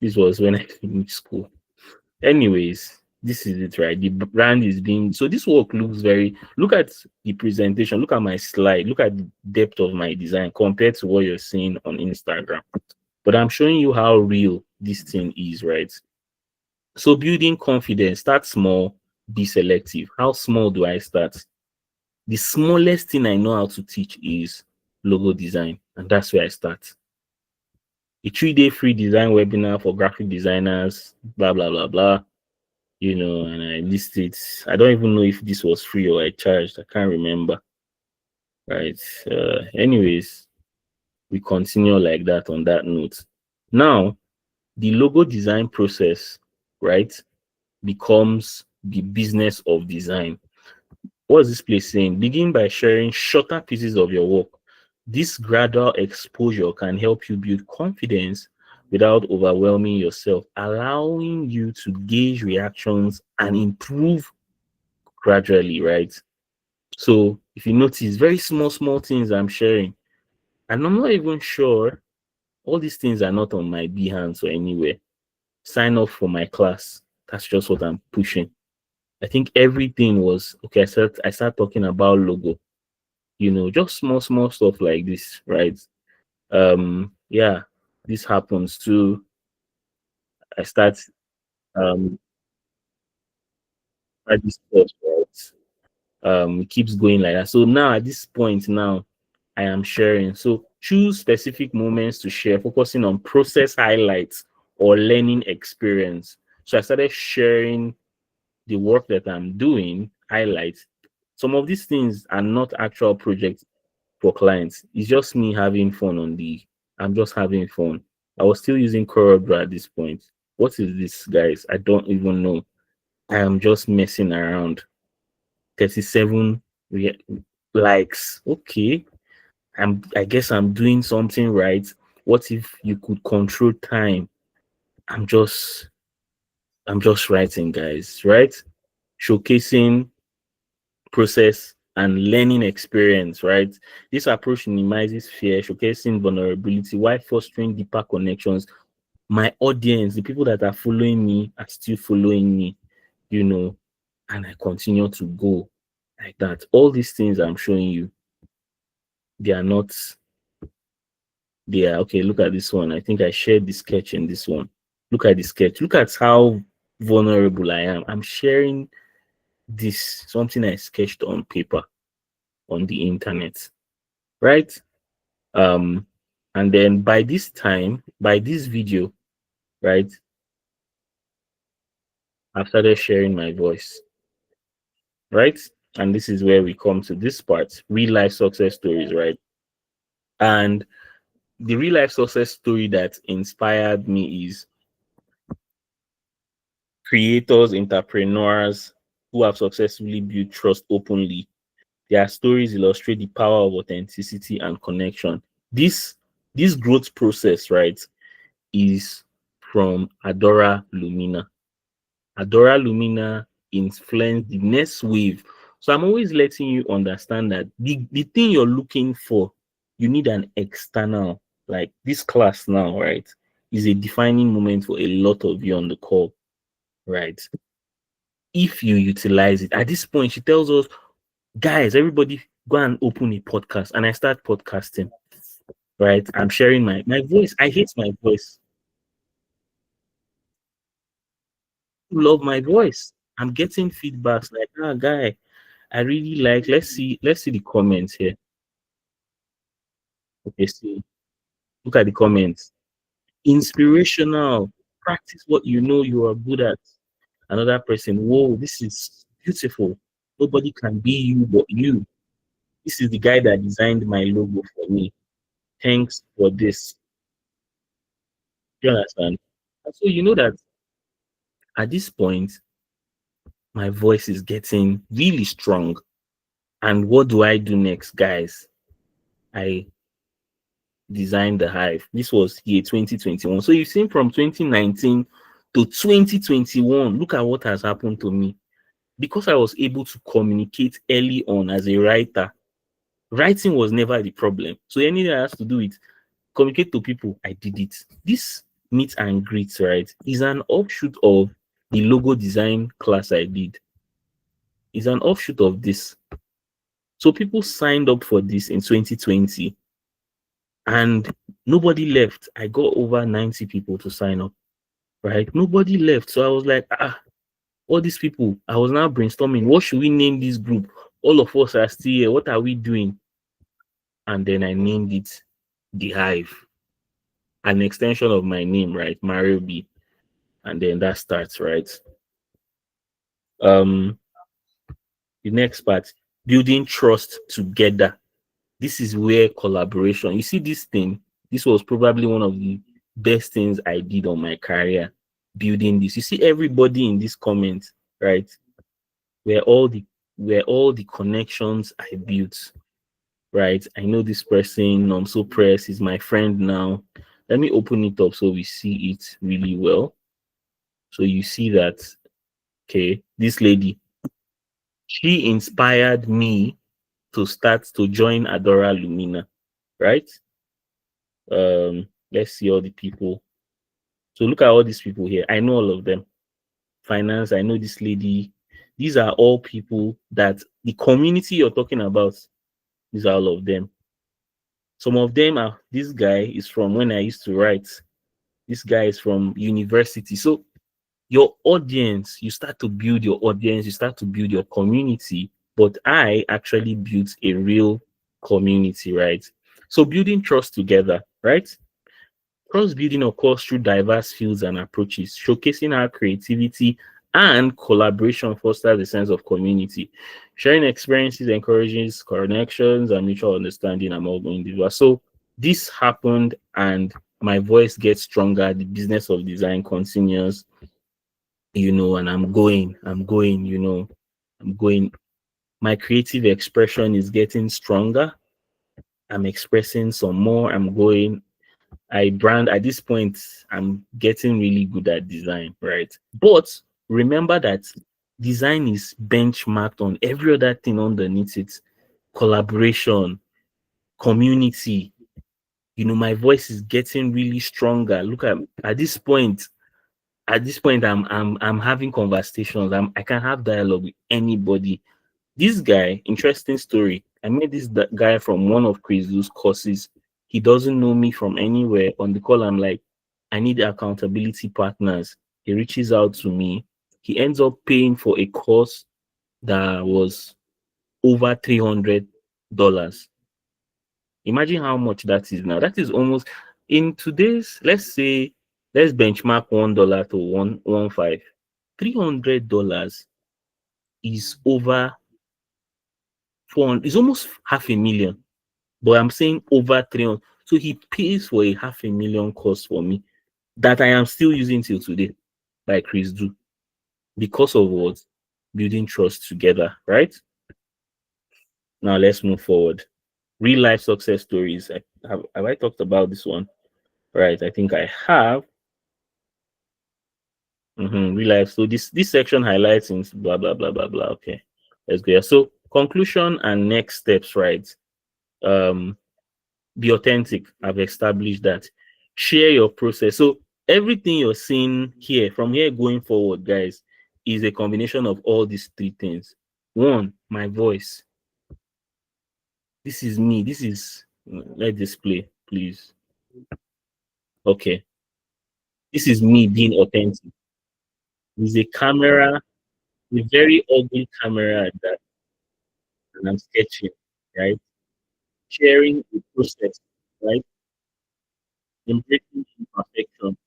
[SPEAKER 2] This was when I finished school. Anyways, this is it, right? The brand is being, so this work looks very, look at the presentation, look at my slide, look at the depth of my design compared to what you're seeing on Instagram. But I'm showing you how real this thing is, right? So building confidence, start small, be selective. How small do I start? The smallest thing I know how to teach is logo design, and that's where I start. A 3-day free design webinar for graphic designers, blah blah blah blah. And I list it. I don't even know if this was free or I charged. I can't remember. Right. Anyways, we continue like that on that note. Now, the logo design process, right, becomes the business of design. What is this place saying? Begin by sharing shorter pieces of your work. This gradual exposure can help you build confidence without overwhelming yourself, allowing you to gauge reactions and improve gradually, right? So if you notice, very small things I'm sharing, and I'm not even sure all these things are not on my Behance or anywhere. Sign up for my class. That's just what I'm pushing. I think everything was okay. I start talking about logo, just small stuff like this, right? Yeah, this happens too. I start at this course, right? It keeps going like that. So now at this point now I am sharing. So choose specific moments to share, focusing on process highlights or learning experience. So I started sharing the work that I'm doing, highlights. Some of these things are not actual projects for clients. It's just me having fun I'm just having fun. I was still using CorelDRAW at this point. What is this, guys? I don't even know. I am just messing around. 37 likes. Okay. I guess I'm doing something right. What if you could control time? I'm just I'm just writing, guys, right? Showcasing process and learning experience, right? This approach minimizes fear, showcasing vulnerability while fostering deeper connections. My audience, the people that are following me, are still following me, you know, and I continue to go like that. All these things I'm showing you, they are not, they are okay. Look at this one. I think I shared the sketch in this one. Look at the sketch. Look at how vulnerable I am. I'm sharing this, something I sketched on paper on the internet, right? Um, And then by this time, by this video, right, I've started sharing my voice, right? And this is where we come to this part, real life success stories, right? And the real life success story that inspired me is creators, entrepreneurs who have successfully built trust openly. Their stories illustrate the power of authenticity and connection. This this growth process, right, is from Adora Lumina. Adora Lumina influenced the next wave. So I'm always letting you understand that the thing you're looking for, you need an external, like this class now, right, is a defining moment for a lot of you on the call, right? If you utilize it, at this point, she tells us, guys, everybody go and open a podcast. And I start podcasting, right? I'm sharing my voice. I hate my voice. Love my voice. I'm getting feedbacks like, ah, guy, I really like. Let's see the comments here. Okay, see, look at the comments. Inspirational. Practice what you know you are good at. Another person, whoa, this is beautiful. Nobody can be you but you. This is the guy that designed my logo for me. Thanks for this. You understand? And so you know that at this point, my voice is getting really strong. And what do I do next, guys? I designed the hive. This was year 2021. So you've seen from 2019 to 2021. Look at what has happened to me. Because I was able to communicate early on as a writer, writing was never the problem. So anything that has to do with communicate to people, I did it. This meet and greet, right, is an offshoot of the logo design class I did. Is an offshoot of this. So people signed up for this in 2020 and nobody left. I got over 90 people to sign up, right? Nobody left. So I was like, all these people, I was now brainstorming, what should we name this group? All of us are still here. What are we doing? And then I named it The Hive, an extension of my name, right? Mario B. And then that starts, right? Um, the next part, building trust together. This is where collaboration. You see this thing, this was probably one of the best things I did on my career, building this. You see everybody in this comment, right? Where all the where all the connections I built, right? I know this person, I'm so pressed, he's my friend now. Let me open it up so we see it really well. So you see that, okay, this lady, she inspired me to start to join Adora Lumina, right? Let's see all the people. So look at all these people here. I know all of them. Finance, I know this lady. These are all people that the community you're talking about, these are all of them. Some of them are, this guy is from when I used to write. This guy is from university. So your audience, you start to build your audience, you start to build your community. But I actually built a real community, right? So building trust together, right? Trust building occurs through diverse fields and approaches, showcasing how creativity and collaboration fosters a sense of community. Sharing experiences encourages connections and mutual understanding among individuals. So this happened, and my voice gets stronger. The business of design continues, and I'm going. My creative expression is getting stronger. I'm expressing some more. I'm going. I brand at this point, I'm getting really good at design, right? But remember that design is benchmarked on every other thing underneath it. Collaboration, community. My voice is getting really stronger. Look at this point, I'm having conversations. I can have dialogue with anybody. This guy, interesting story. I met this guy from one of Chris Lou's courses. He doesn't know me from anywhere. On the call, I'm like, I need accountability partners. He reaches out to me. He ends up paying for a course that was over $300. Imagine how much that is now. That is almost in today's, let's say, let's benchmark $1 to 115. $300 is over 400, it's almost half a million. But I'm saying over 300. So he pays for a half a million course for me that I am still using till today, like Chris do, because of what? Building trust together, right? Now let's move forward. Real life success stories. Have I talked about this one? Right. I think I have. Real life. So this section highlights in blah blah blah blah blah. Okay. Let's go. So conclusion and next steps, right? Um, be authentic. I've established that. Share your process. So everything you're seeing here, from here going forward, guys, is a combination of all these three things. One, my voice. This is me. This is let this play, please. Okay. This is me being authentic. There's a camera, a very ugly camera at that, and I'm sketching, right? Sharing the process, right? Embracing imperfection.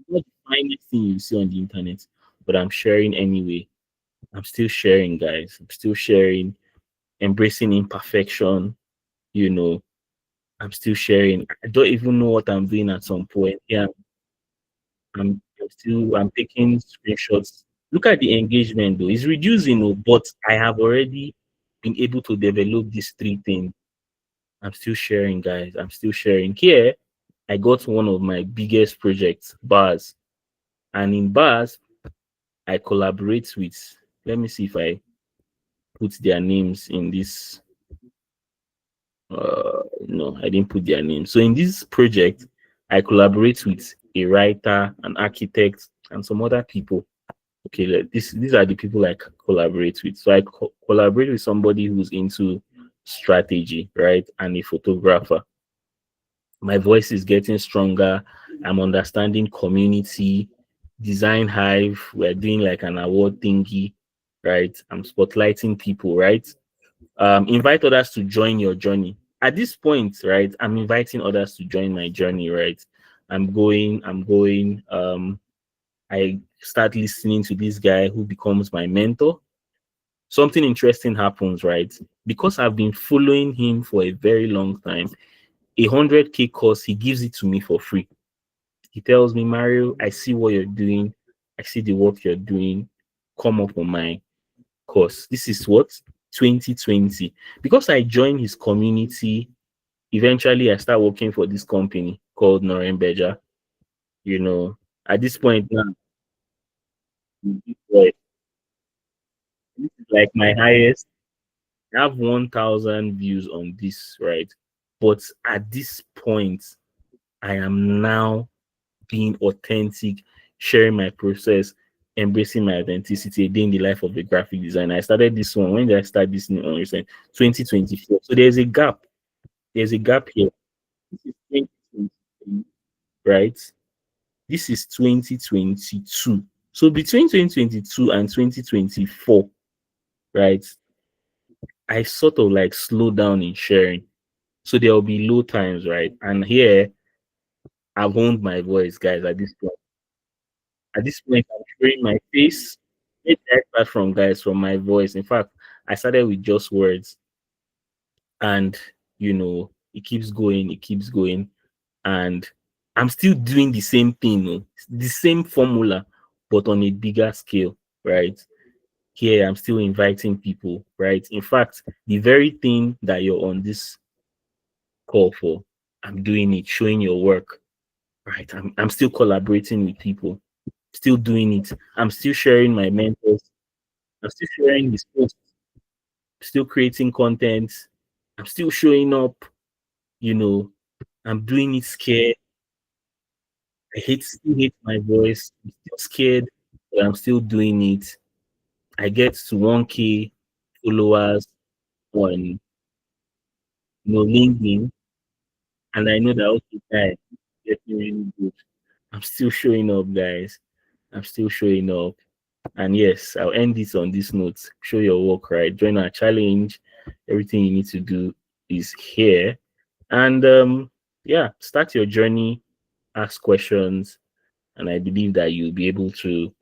[SPEAKER 2] Not the finest thing you see on the internet, but I'm sharing anyway. I'm still sharing, guys. I'm still sharing, embracing imperfection. You know, I'm still sharing. I don't even know what I'm doing at some point. Yeah, I'm taking screenshots. Look at the engagement though. It's reducing, oh, but I have already been able to develop these three things. I'm still sharing, guys. I'm still sharing. Here, I got one of my biggest projects, bars. And in bars, I collaborate with, let me see if I put their names in this. No, I didn't put their names. So in this project, I collaborate with a writer, an architect, and some other people. Okay, these are the people I collaborate with. So I collaborate with somebody who's into strategy, right, and a photographer. My voice is getting stronger. I'm understanding community, design hive. We're doing like an award thingy, right? I'm spotlighting people, right? Invite others to join your journey. At this point, right, I'm inviting others to join my journey, right? I'm going. I start listening to this guy who becomes my mentor. Something interesting happens, right? Because I've been following him for a very long time. 100K course, he gives it to me for free. He tells me, Mario, I see what you're doing. I see the work you're doing. Come up on my course. This is what? 2020. Because I joined his community, eventually I start working for this company called Norembeja. You know, at this point now, this is like my highest. I have 1,000 views on this, right? But at this point, I am now being authentic, sharing my process, embracing my authenticity, a day in the life of a graphic designer. I started this one. When did I start this new one? Recent 2024. So there's a gap. There's a gap here. This is 2023, right? This is 2022. So between 2022 and 2024, right? I sort of like slow down in sharing. So there will be low times, right? And here I've honed my voice, guys, at this point. At this point, I'm showing my face. Maybe I start from guys from my voice. In fact, I started with just words, and it keeps going, it keeps going, and I'm still doing the same thing, the same formula, but on a bigger scale, right? Here, I'm still inviting people, right? In fact, the very thing that you're on this call for, I'm doing it, showing your work, right? I'm still collaborating with people, still doing it. I'm still sharing my mentors. I'm still sharing this post, still creating content. I'm still showing up, you know, I'm doing it scared. Still hate my voice. I'm still scared, but I'm still doing it. I get to 1K followers on LinkedIn, and I know that okay, guys, it's getting really good. I'm still showing up, guys. I'm still showing up. And yes, I'll end this on this note. Show your work, right? Join our challenge. Everything you need to do is here. And yeah, start your journey, ask questions, and I believe that you'll be able to,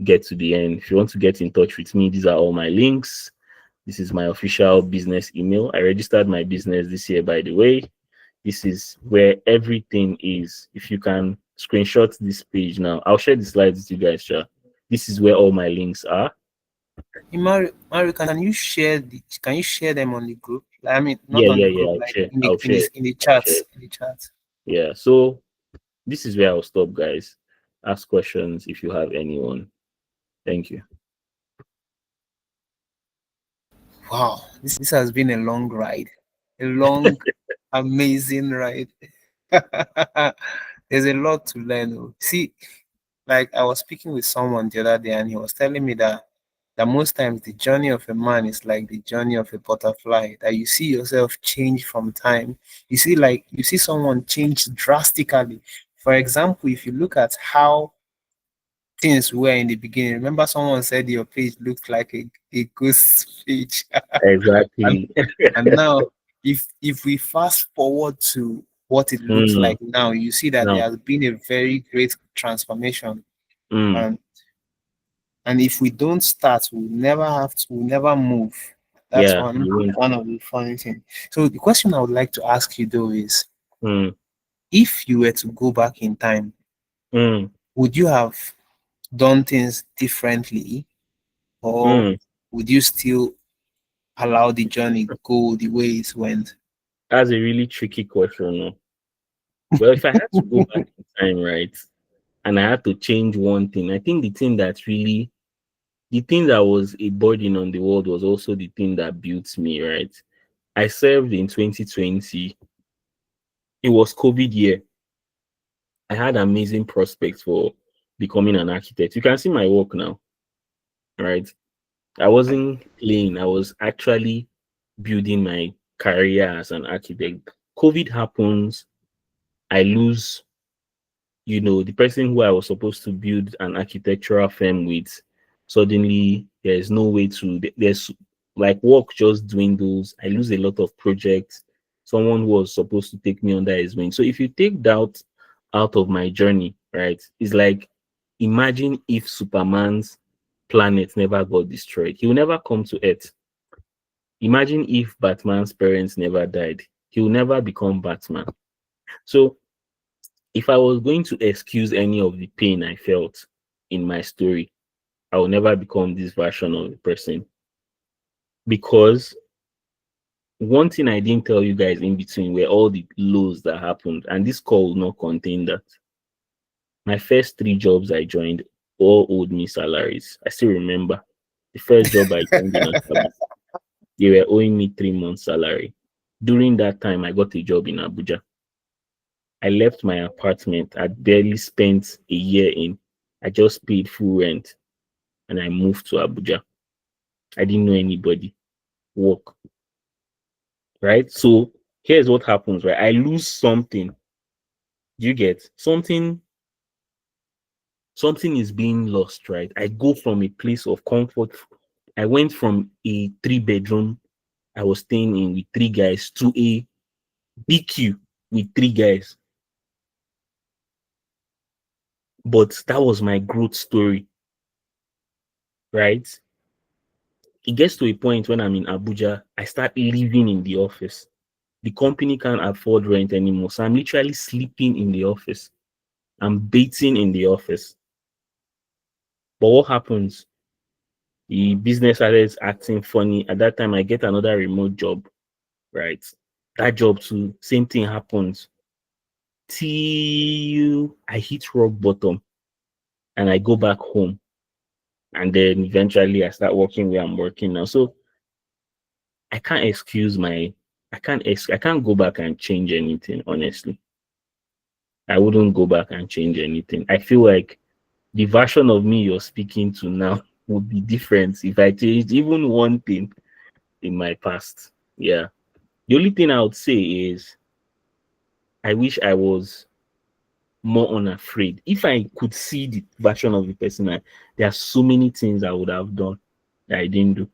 [SPEAKER 2] get to the end. If you want to get in touch with me, these are all my links. This is my official business email. I registered my business this year, by the way. This is where everything is. If you can screenshot this page now, I'll share the slides with you guys, sure. This is where all my links are.
[SPEAKER 1] Mario, can you share them on the group? I mean, not
[SPEAKER 2] Yeah,
[SPEAKER 1] on
[SPEAKER 2] yeah,
[SPEAKER 1] the
[SPEAKER 2] yeah.
[SPEAKER 1] group,
[SPEAKER 2] I'll
[SPEAKER 1] like
[SPEAKER 2] share. I'll share.
[SPEAKER 1] in the
[SPEAKER 2] I'll share.
[SPEAKER 1] chats, in the chat.
[SPEAKER 2] Yeah. So this is where I'll stop, guys. Ask questions if you have anyone. Thank you.
[SPEAKER 1] Wow, this has been a long ride, a long, amazing ride. There's a lot to learn. Oh. See, like I was speaking with someone the other day, and he was telling me that most times the journey of a man is like the journey of a butterfly. That you see yourself change from time. You see someone change drastically. For example, if you look at how things were in the beginning, remember someone said your page looked like a ghost page. and
[SPEAKER 2] Exactly.
[SPEAKER 1] and now, if we fast forward to what it looks
[SPEAKER 2] Mm,
[SPEAKER 1] like now, you see that there
[SPEAKER 2] now.
[SPEAKER 1] has been a very great transformation.
[SPEAKER 2] Mm,
[SPEAKER 1] And and if we don't start, we'll never move. That's
[SPEAKER 2] yeah. You win.
[SPEAKER 1] one of the funny things. So the question I would like to ask you though is,
[SPEAKER 2] Mm,
[SPEAKER 1] if you were to go back in time,
[SPEAKER 2] mm,
[SPEAKER 1] would you have done things differently, or
[SPEAKER 2] mm.
[SPEAKER 1] would you still allow the journey go the way it went?
[SPEAKER 2] That's a really tricky question. No? Well, if I had to go back in time, right, and I had to change one thing, I think the thing that was a burden on the world was also the thing that built me, right? I served in 2020. It was COVID year. I had amazing prospects for becoming an architect. You can see my work now, right? I wasn't playing. I was actually building my career as an architect. COVID happens. I lose, the person who I was supposed to build an architectural firm with. Suddenly, there's no way to, there's like work just dwindles. I lose a lot of projects. Someone who was supposed to take me under his wing. So if you take doubt out of my journey, right, it's like imagine if Superman's planet never got destroyed. He will never come to Earth. Imagine if Batman's parents never died. He will never become Batman. So if I was going to excuse any of the pain I felt in my story, I will never become this version of the person. Because one thing I didn't tell you guys in between were all the lows that happened, and this call will not contain that. My first three jobs I joined all owed me salaries. I still remember the first job I joined in Asaba, they were owing me 3 months' salary. During that time, I got a job in Abuja. I left my apartment. I'd barely spent a year in. I just paid full rent and I moved to Abuja. I didn't know anybody. Work. Right? So here's what happens, right? I lose something. Do you get something is being lost, right? I go from a place of comfort. I went from a 3 bedroom I was staying in with three guys to a BQ with three guys. But that was my growth story, right? It gets to a point when I'm in Abuja, I start living in the office. The company can't afford rent anymore. So I'm literally sleeping in the office. I'm baiting in the office. But what happens? The business started acting funny. At that time, I get another remote job, right? That job too, same thing happens. Till I hit rock bottom and I go back home. And then eventually I start working where I'm working now. So I can't excuse my I can't go back and change anything, honestly. I wouldn't go back and change anything. I feel like the version of me you're speaking to now would be different if I changed even one thing in my past. Yeah. The only thing I would say is I wish I was more unafraid. If I could see the version of the person, there are so many things I would have done that I didn't do.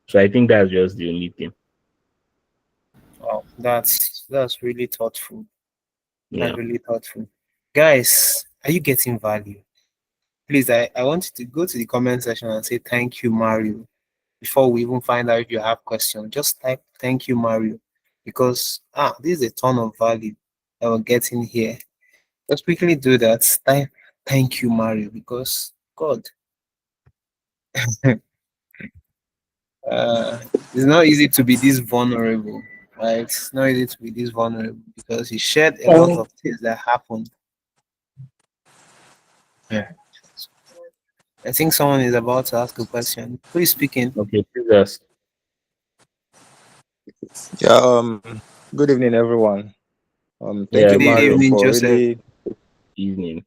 [SPEAKER 2] So I think that's just the only thing.
[SPEAKER 1] Wow, that's really thoughtful. That's
[SPEAKER 2] Yeah.
[SPEAKER 1] really thoughtful. Guys, are you getting value? Please, I want you to go to the comment section and say thank you, Mario. Before we even find out if you have questions, just type thank you, Mario. Because this is a ton of value that we're getting here. Just quickly do that. Type thank you, Mario, because God, uh, it's not easy to be this vulnerable. Right? It's not easy to be this vulnerable because he shared a lot
[SPEAKER 4] Um,
[SPEAKER 1] of things that happened. Yeah. I think someone is about to ask a question. Please speak in.
[SPEAKER 2] Okay, please ask.
[SPEAKER 5] Yeah, good evening, everyone. Thank
[SPEAKER 2] Yeah,
[SPEAKER 5] you,
[SPEAKER 1] Good
[SPEAKER 2] good
[SPEAKER 5] Mario,
[SPEAKER 1] evening,
[SPEAKER 5] for
[SPEAKER 1] Joseph.
[SPEAKER 5] really,
[SPEAKER 2] evening.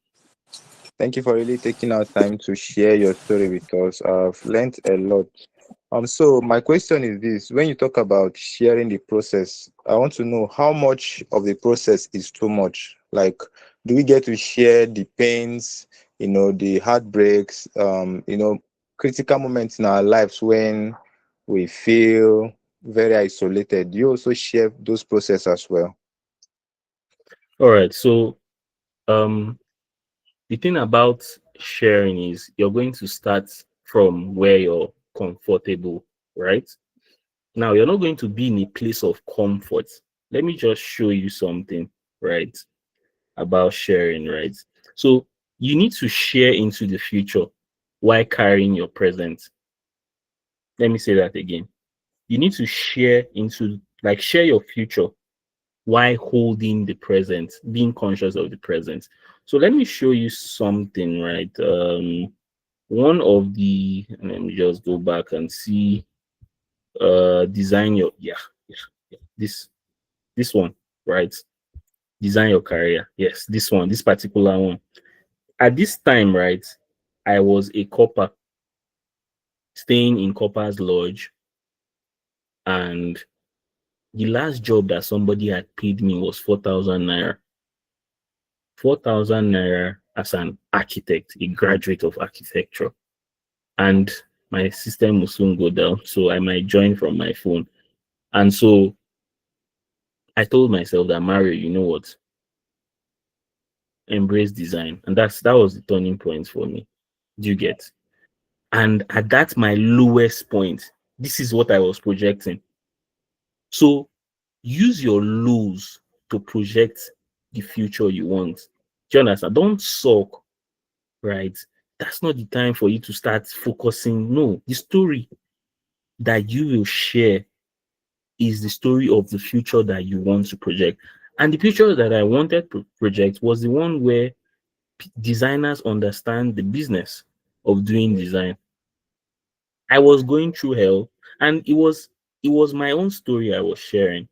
[SPEAKER 5] thank you for really taking our time to share your story with us. I've learned a lot. So my question is this: when you talk about sharing the process, I want to know how much of the process is too much. Like, do we get to share the pains, the heartbreaks, critical moments in our lives when we feel very isolated? Do you also share those processes as well?
[SPEAKER 2] All right. So um the thing about sharing is you're going to start from where you're comfortable, right? Now you're not going to be in a place of comfort. Let me just show you something, right? About sharing, right? So you need to share into the future while carrying your present. Let me say that again. You need to share into like share your future while holding the present, being conscious of the present. So let me show you something, right? One of the let me just go back and see design your yeah, this one, right? Design your career. Yes, this one, this particular one. At this time, right, I was a copper staying in Copper's Lodge, and the last job that somebody had paid me was 4,000 naira. 4,000 naira as an architect, a graduate of architecture. And my system will soon go down, so I might join from my phone. And so I told myself that Mario, you know what? Embrace design. And that was the turning point for me. Do you get? And at that my lowest point, this is what I was projecting. So use your lows to project the future you want. Do you understand? Don't suck, right? That's not the time for you to start focusing. No, the story that you will share is the story of the future that you want to project. And the future that I wanted to project was the one where designers understand the business of doing design. I was going through hell, and it was my own story I was sharing.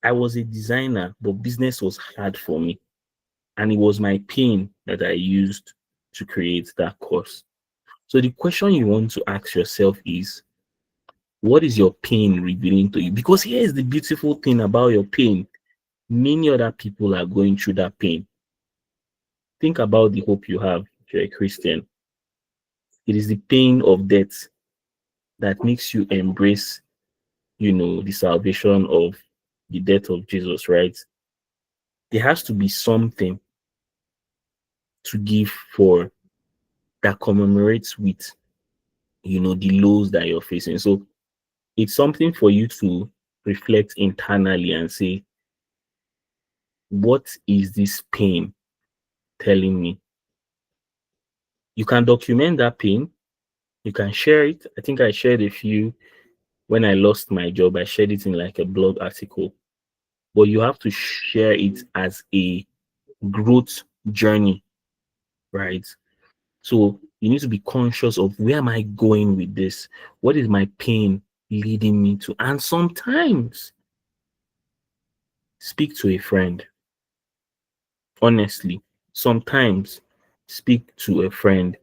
[SPEAKER 2] I was a designer, but business was hard for me, and it was my pain that I used to create that course. So the question you want to ask yourself is, what is your pain revealing to you? Because here is the beautiful thing about your pain. Many other people are going through that pain. Think about the hope you have if you're a Christian. It is the pain of death that makes you embrace, the salvation of the death of Jesus, right? There has to be something to give for that commemorates with, the lows that you're facing. So it's something for you to reflect internally and say, what is this pain telling me? You can document that pain. You can share it. I think I shared a few when I lost my job. I shared it in like a blog article. But you have to share it as a growth journey, right? So you need to be conscious of where am I going with this? What is my pain leading me to? And sometimes speak to a friend. Honestly, sometimes speak to a friend.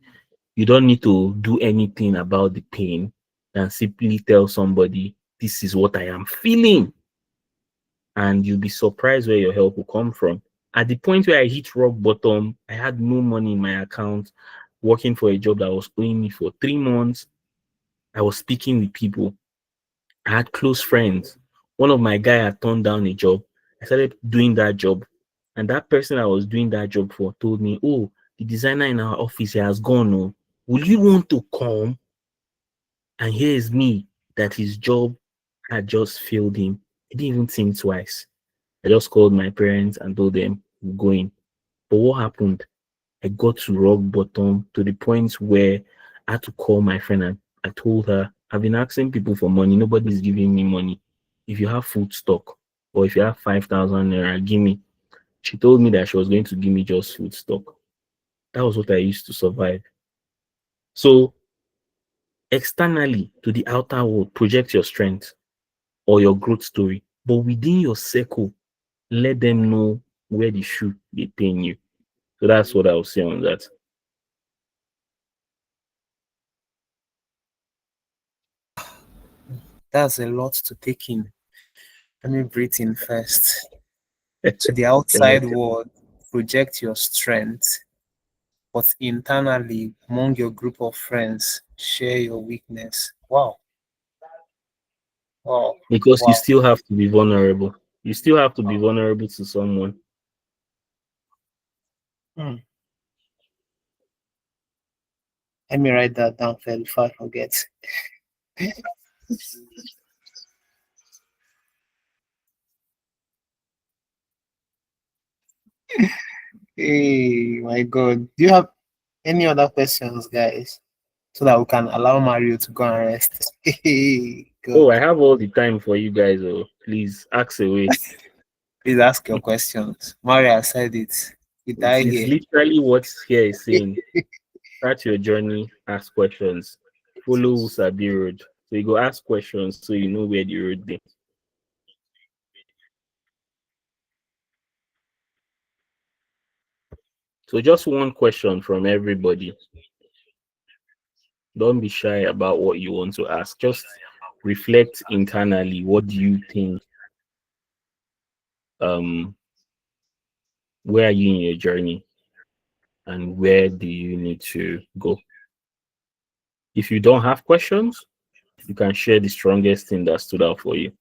[SPEAKER 2] You don't need to do anything about the pain and simply tell somebody, this is what I am feeling. And you'll be surprised where your help will come from. At the point where I hit rock bottom, I had no money in my account, working for a job that was owing me for 3 months. I was speaking with people. I had close friends One of my guy had turned down a job. I started doing that job, and that person I was doing that job for told me, "Oh, the designer in our office he has gone. Oh, will you want to come?" And here is me that his job had just failed him. He didn't even think twice. I just called my parents and told them we're going. But what happened? I got to rock bottom to the point where I had to call my friend and I told her, I've been asking people for money. Nobody's giving me money. If you have food stock or if you have 5,000 naira, give me. She told me that she was going to give me just food stock. That was what I used to survive. So externally to the outer world, project your strength or your growth story. But within your circle, let them know where the shoe they pain you. So that's what I will say on that.
[SPEAKER 1] That's a lot to take in. Let me breathe in first. To the outside world, project your strength, but internally, among your group of friends, share your weakness. Wow, wow,
[SPEAKER 2] Because you
[SPEAKER 1] wow.
[SPEAKER 2] still have to be vulnerable. You still have to be vulnerable to someone.
[SPEAKER 1] Hmm. Let me write that down before I forget. Hey, my God. Do you have any other questions, guys? So that we can allow Mario to go and rest. Hey,
[SPEAKER 2] Oh,
[SPEAKER 1] God.
[SPEAKER 2] I have all the time for you guys. Oh, please ask away.
[SPEAKER 1] Please ask your questions. Mario said it. We die
[SPEAKER 2] It's
[SPEAKER 1] here.
[SPEAKER 2] literally what here is saying. Start your journey, ask questions. Follow Sabi road. So you go ask questions so you know where the road is. So just one question from everybody. Don't be shy about what you want to ask. Just reflect internally. What do you think? Um, where are you in your journey, and where do you need to go? If you don't have questions, you can share the strongest thing that stood out for you.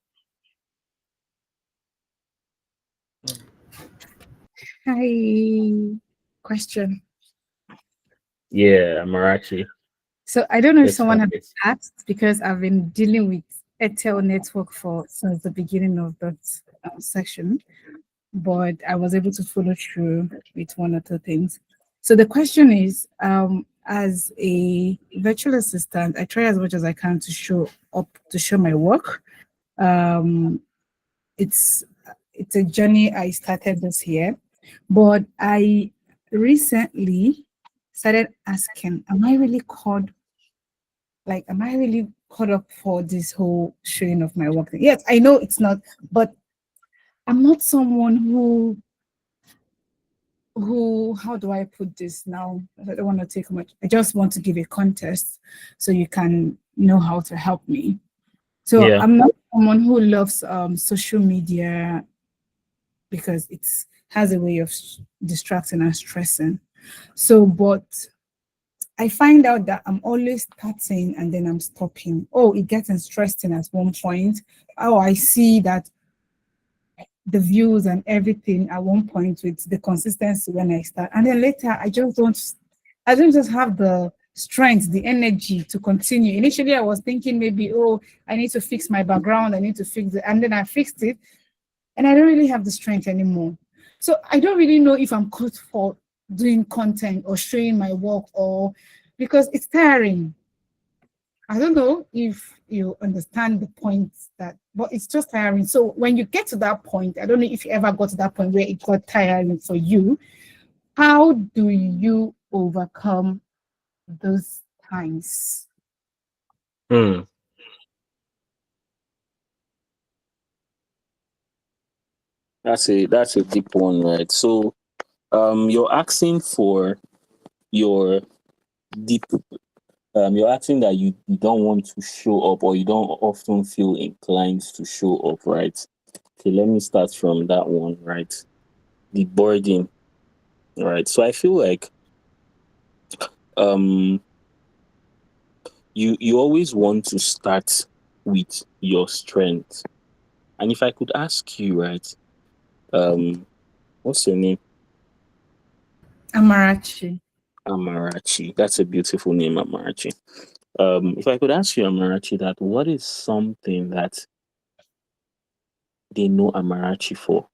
[SPEAKER 3] Hi. Question.
[SPEAKER 2] Yeah, Marachi,
[SPEAKER 3] So I don't know if
[SPEAKER 2] let's
[SPEAKER 3] someone
[SPEAKER 2] have
[SPEAKER 3] has
[SPEAKER 2] it.
[SPEAKER 3] asked because I've been dealing with Etel network for since the beginning of that section, but I was able to follow through with one or two things. So the question is, as a virtual assistant, I try as much as I can to show up to show my work. Um, it's it's a journey I started this year, but I recently started asking, am I really called, like, am I really caught up for this whole showing of my work thing? Yes, I know it's not, but I'm not someone who how do I put this now? I don't want to take much. I just want to give a context so you can know how to help me. So
[SPEAKER 2] Yeah.
[SPEAKER 3] I'm not someone who loves social media because it's has a way of distracting and stressing. So, but I find out that I'm always starting and then I'm stopping. Oh, it gets interesting at one point. Oh, I see that the views and everything at one point with the consistency when I start. And then later I don't just have the strength, the energy to continue. Initially I was thinking maybe, oh, I need to fix my background, I need to fix it. And then I fixed it and I don't really have the strength anymore. So I don't really know if I'm caught for doing content or showing my work or because it's tiring. I don't know if you understand the point that, but it's just tiring. So when you get to that point, I don't know if you ever got to that point where it got tiring for you. How do you overcome those times?
[SPEAKER 2] Hmm. That's a deep one, right? So you're asking for your deep you're asking that you don't want to show up or you don't often feel inclined to show up, right? Okay, let me start from that one, right? The burden, right? So I feel like um you always want to start with your strength, And if I could ask you, right, what's your name?
[SPEAKER 3] Amarachi.
[SPEAKER 2] Amarachi. That's a beautiful name, Amarachi. If I could ask you, Amarachi, that what is something that they know Amarachi for?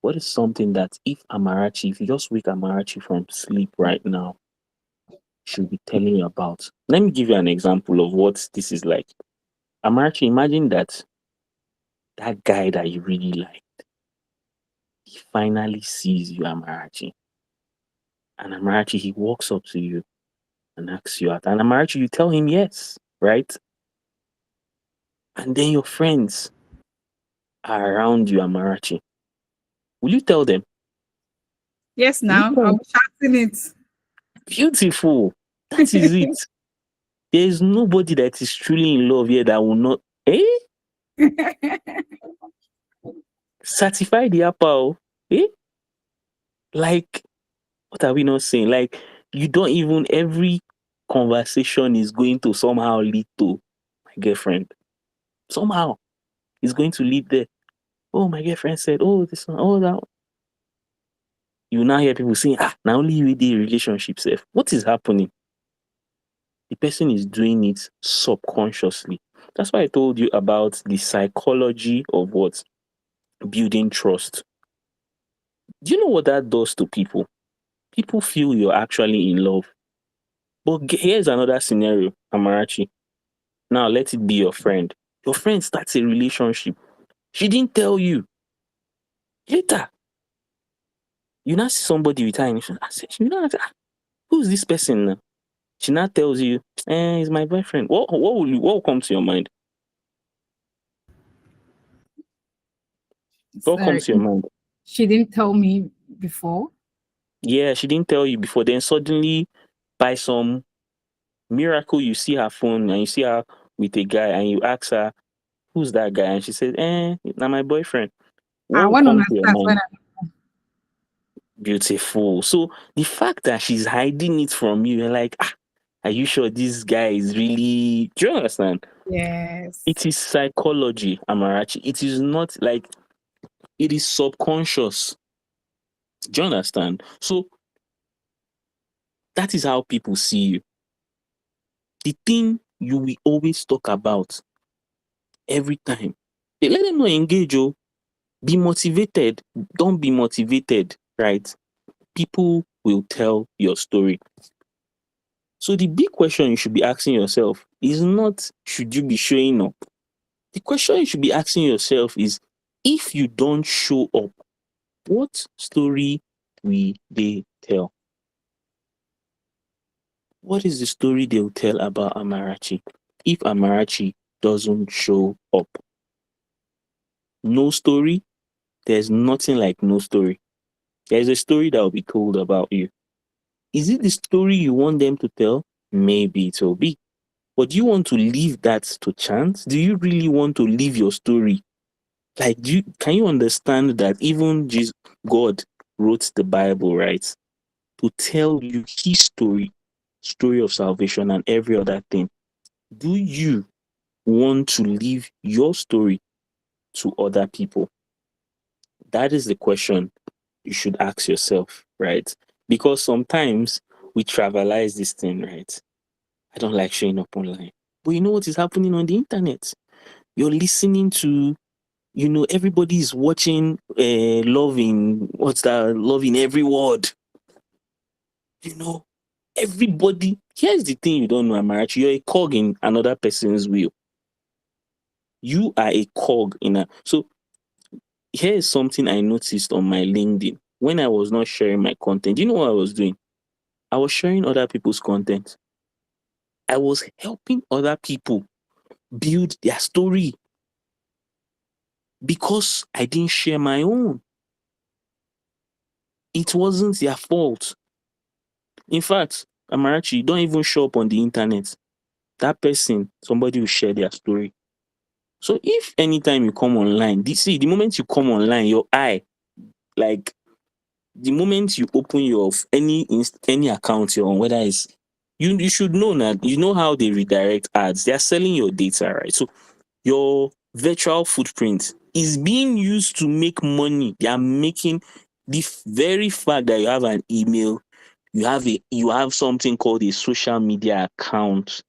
[SPEAKER 2] What is something that if you just wake Amarachi from sleep right now, she'll be telling you about? Let me give you an example of what this is like. Amarachi, imagine that guy that you really like, he finally sees you, Amarachi. And Amarachi, he walks up to you and asks you out. And Amarachi, you tell him yes, right? And then your friends are around you, Amarachi. Will you tell them?
[SPEAKER 3] Yes,
[SPEAKER 2] Will you
[SPEAKER 3] now
[SPEAKER 2] tell
[SPEAKER 3] I'll
[SPEAKER 2] them?
[SPEAKER 3] be shouting it.
[SPEAKER 2] Beautiful. That is it. There is nobody that is truly in love here that will not certify the apple. Eh? Like, what are we not saying? Like, you don't even every conversation is going to somehow lead to my girlfriend. Somehow it's going to lead there. Oh, my girlfriend said, oh, this one, oh, that one. You now hear people saying, now only you the relationship safe. What is happening? The person is doing it subconsciously. That's why I told you about the psychology of what building trust. Do you know what that does to people? People feel you're actually in love. But here's another scenario, Amarachi. Now let it be your friend. Your friend starts a relationship. She didn't tell you. Later, you now see somebody with her and you know, who's this person now? She now tells you, he's my boyfriend. What will come to your mind? What
[SPEAKER 3] Sorry,
[SPEAKER 2] comes to your mind?
[SPEAKER 3] she didn't tell me before.
[SPEAKER 2] Yeah, she didn't tell you before. Then suddenly, by some miracle, you see her phone and you see her with a guy and you ask her, who's that guy? And she said, now my boyfriend. What
[SPEAKER 3] I
[SPEAKER 2] will
[SPEAKER 3] want to
[SPEAKER 2] come to your
[SPEAKER 3] understand when
[SPEAKER 2] mind? Beautiful. So the fact that she's hiding it from you, you're like, are you sure this guy is really? Do you understand?
[SPEAKER 3] yes.
[SPEAKER 2] It is psychology, Amarachi. It is not like it is subconscious. Do you understand? So that is how people see you. The thing you will always talk about every time. They let them know engage, oh, be motivated. Don't be motivated, right? People will tell your story. So the big question you should be asking yourself is not should you be showing up. The question you should be asking yourself is if you don't show up, what story will they tell? What is the story they'll tell about Amarachi if Amarachi doesn't show up? No story. There's nothing like no story. There's a story that will be told about you. Is it the story you want them to tell? Maybe it will be. But do you want to leave that to chance? Do you really want to leave your story? Like, can you understand that even Jesus, God wrote the Bible, right? To tell you his story of salvation and every other thing. Do you want to leave your story to other people? That is the question you should ask yourself, right? Because sometimes we travelize this thing, right? I don't like showing up online. But you know what is happening on the internet? You're listening to, everybody is watching love in every word. Everybody. Here's the thing you don't know, Amarachi. You're a cog in another person's wheel. You are a cog in a. So here is something I noticed on my LinkedIn when I was not sharing my content. You know what I was doing? I was sharing other people's content. I was helping other people build their story because I didn't share my own. It wasn't their fault. In fact, Amarachi, don't even show up on the internet. That person, somebody will share their story. So if anytime you come online, the moment you come online, your eye, like the moment you open your any account you're on, whether it's you should know that you know how they redirect ads. They are selling your data, right? So your virtual footprint is being used to make money. They are making the very fact that you have an email, you have something called a social media account,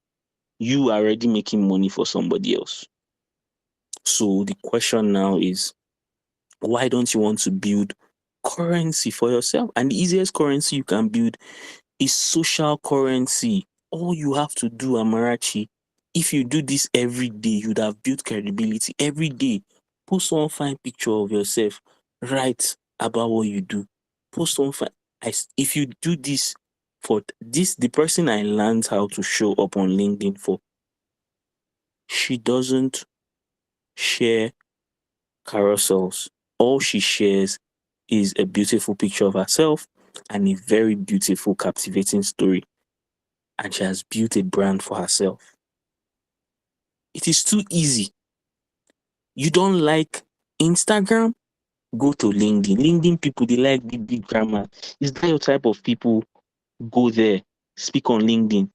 [SPEAKER 2] you are already making money for somebody else. So the question now is, why don't you want to build currency for yourself? And the easiest currency you can build is social currency. All you have to do, Amarachi, if you do this every day, you'd have built credibility every day. Post one fine picture of yourself. Write about what you do. Post one fine. If you do this for this, the person I learned how to show up on LinkedIn for, she doesn't share carousels. All she shares is a beautiful picture of herself and a very beautiful, captivating story. And she has built a brand for herself. It is too easy. You don't like Instagram? Go to LinkedIn. LinkedIn people, they like big grammar. Is that your type of people? Go there. Speak on LinkedIn.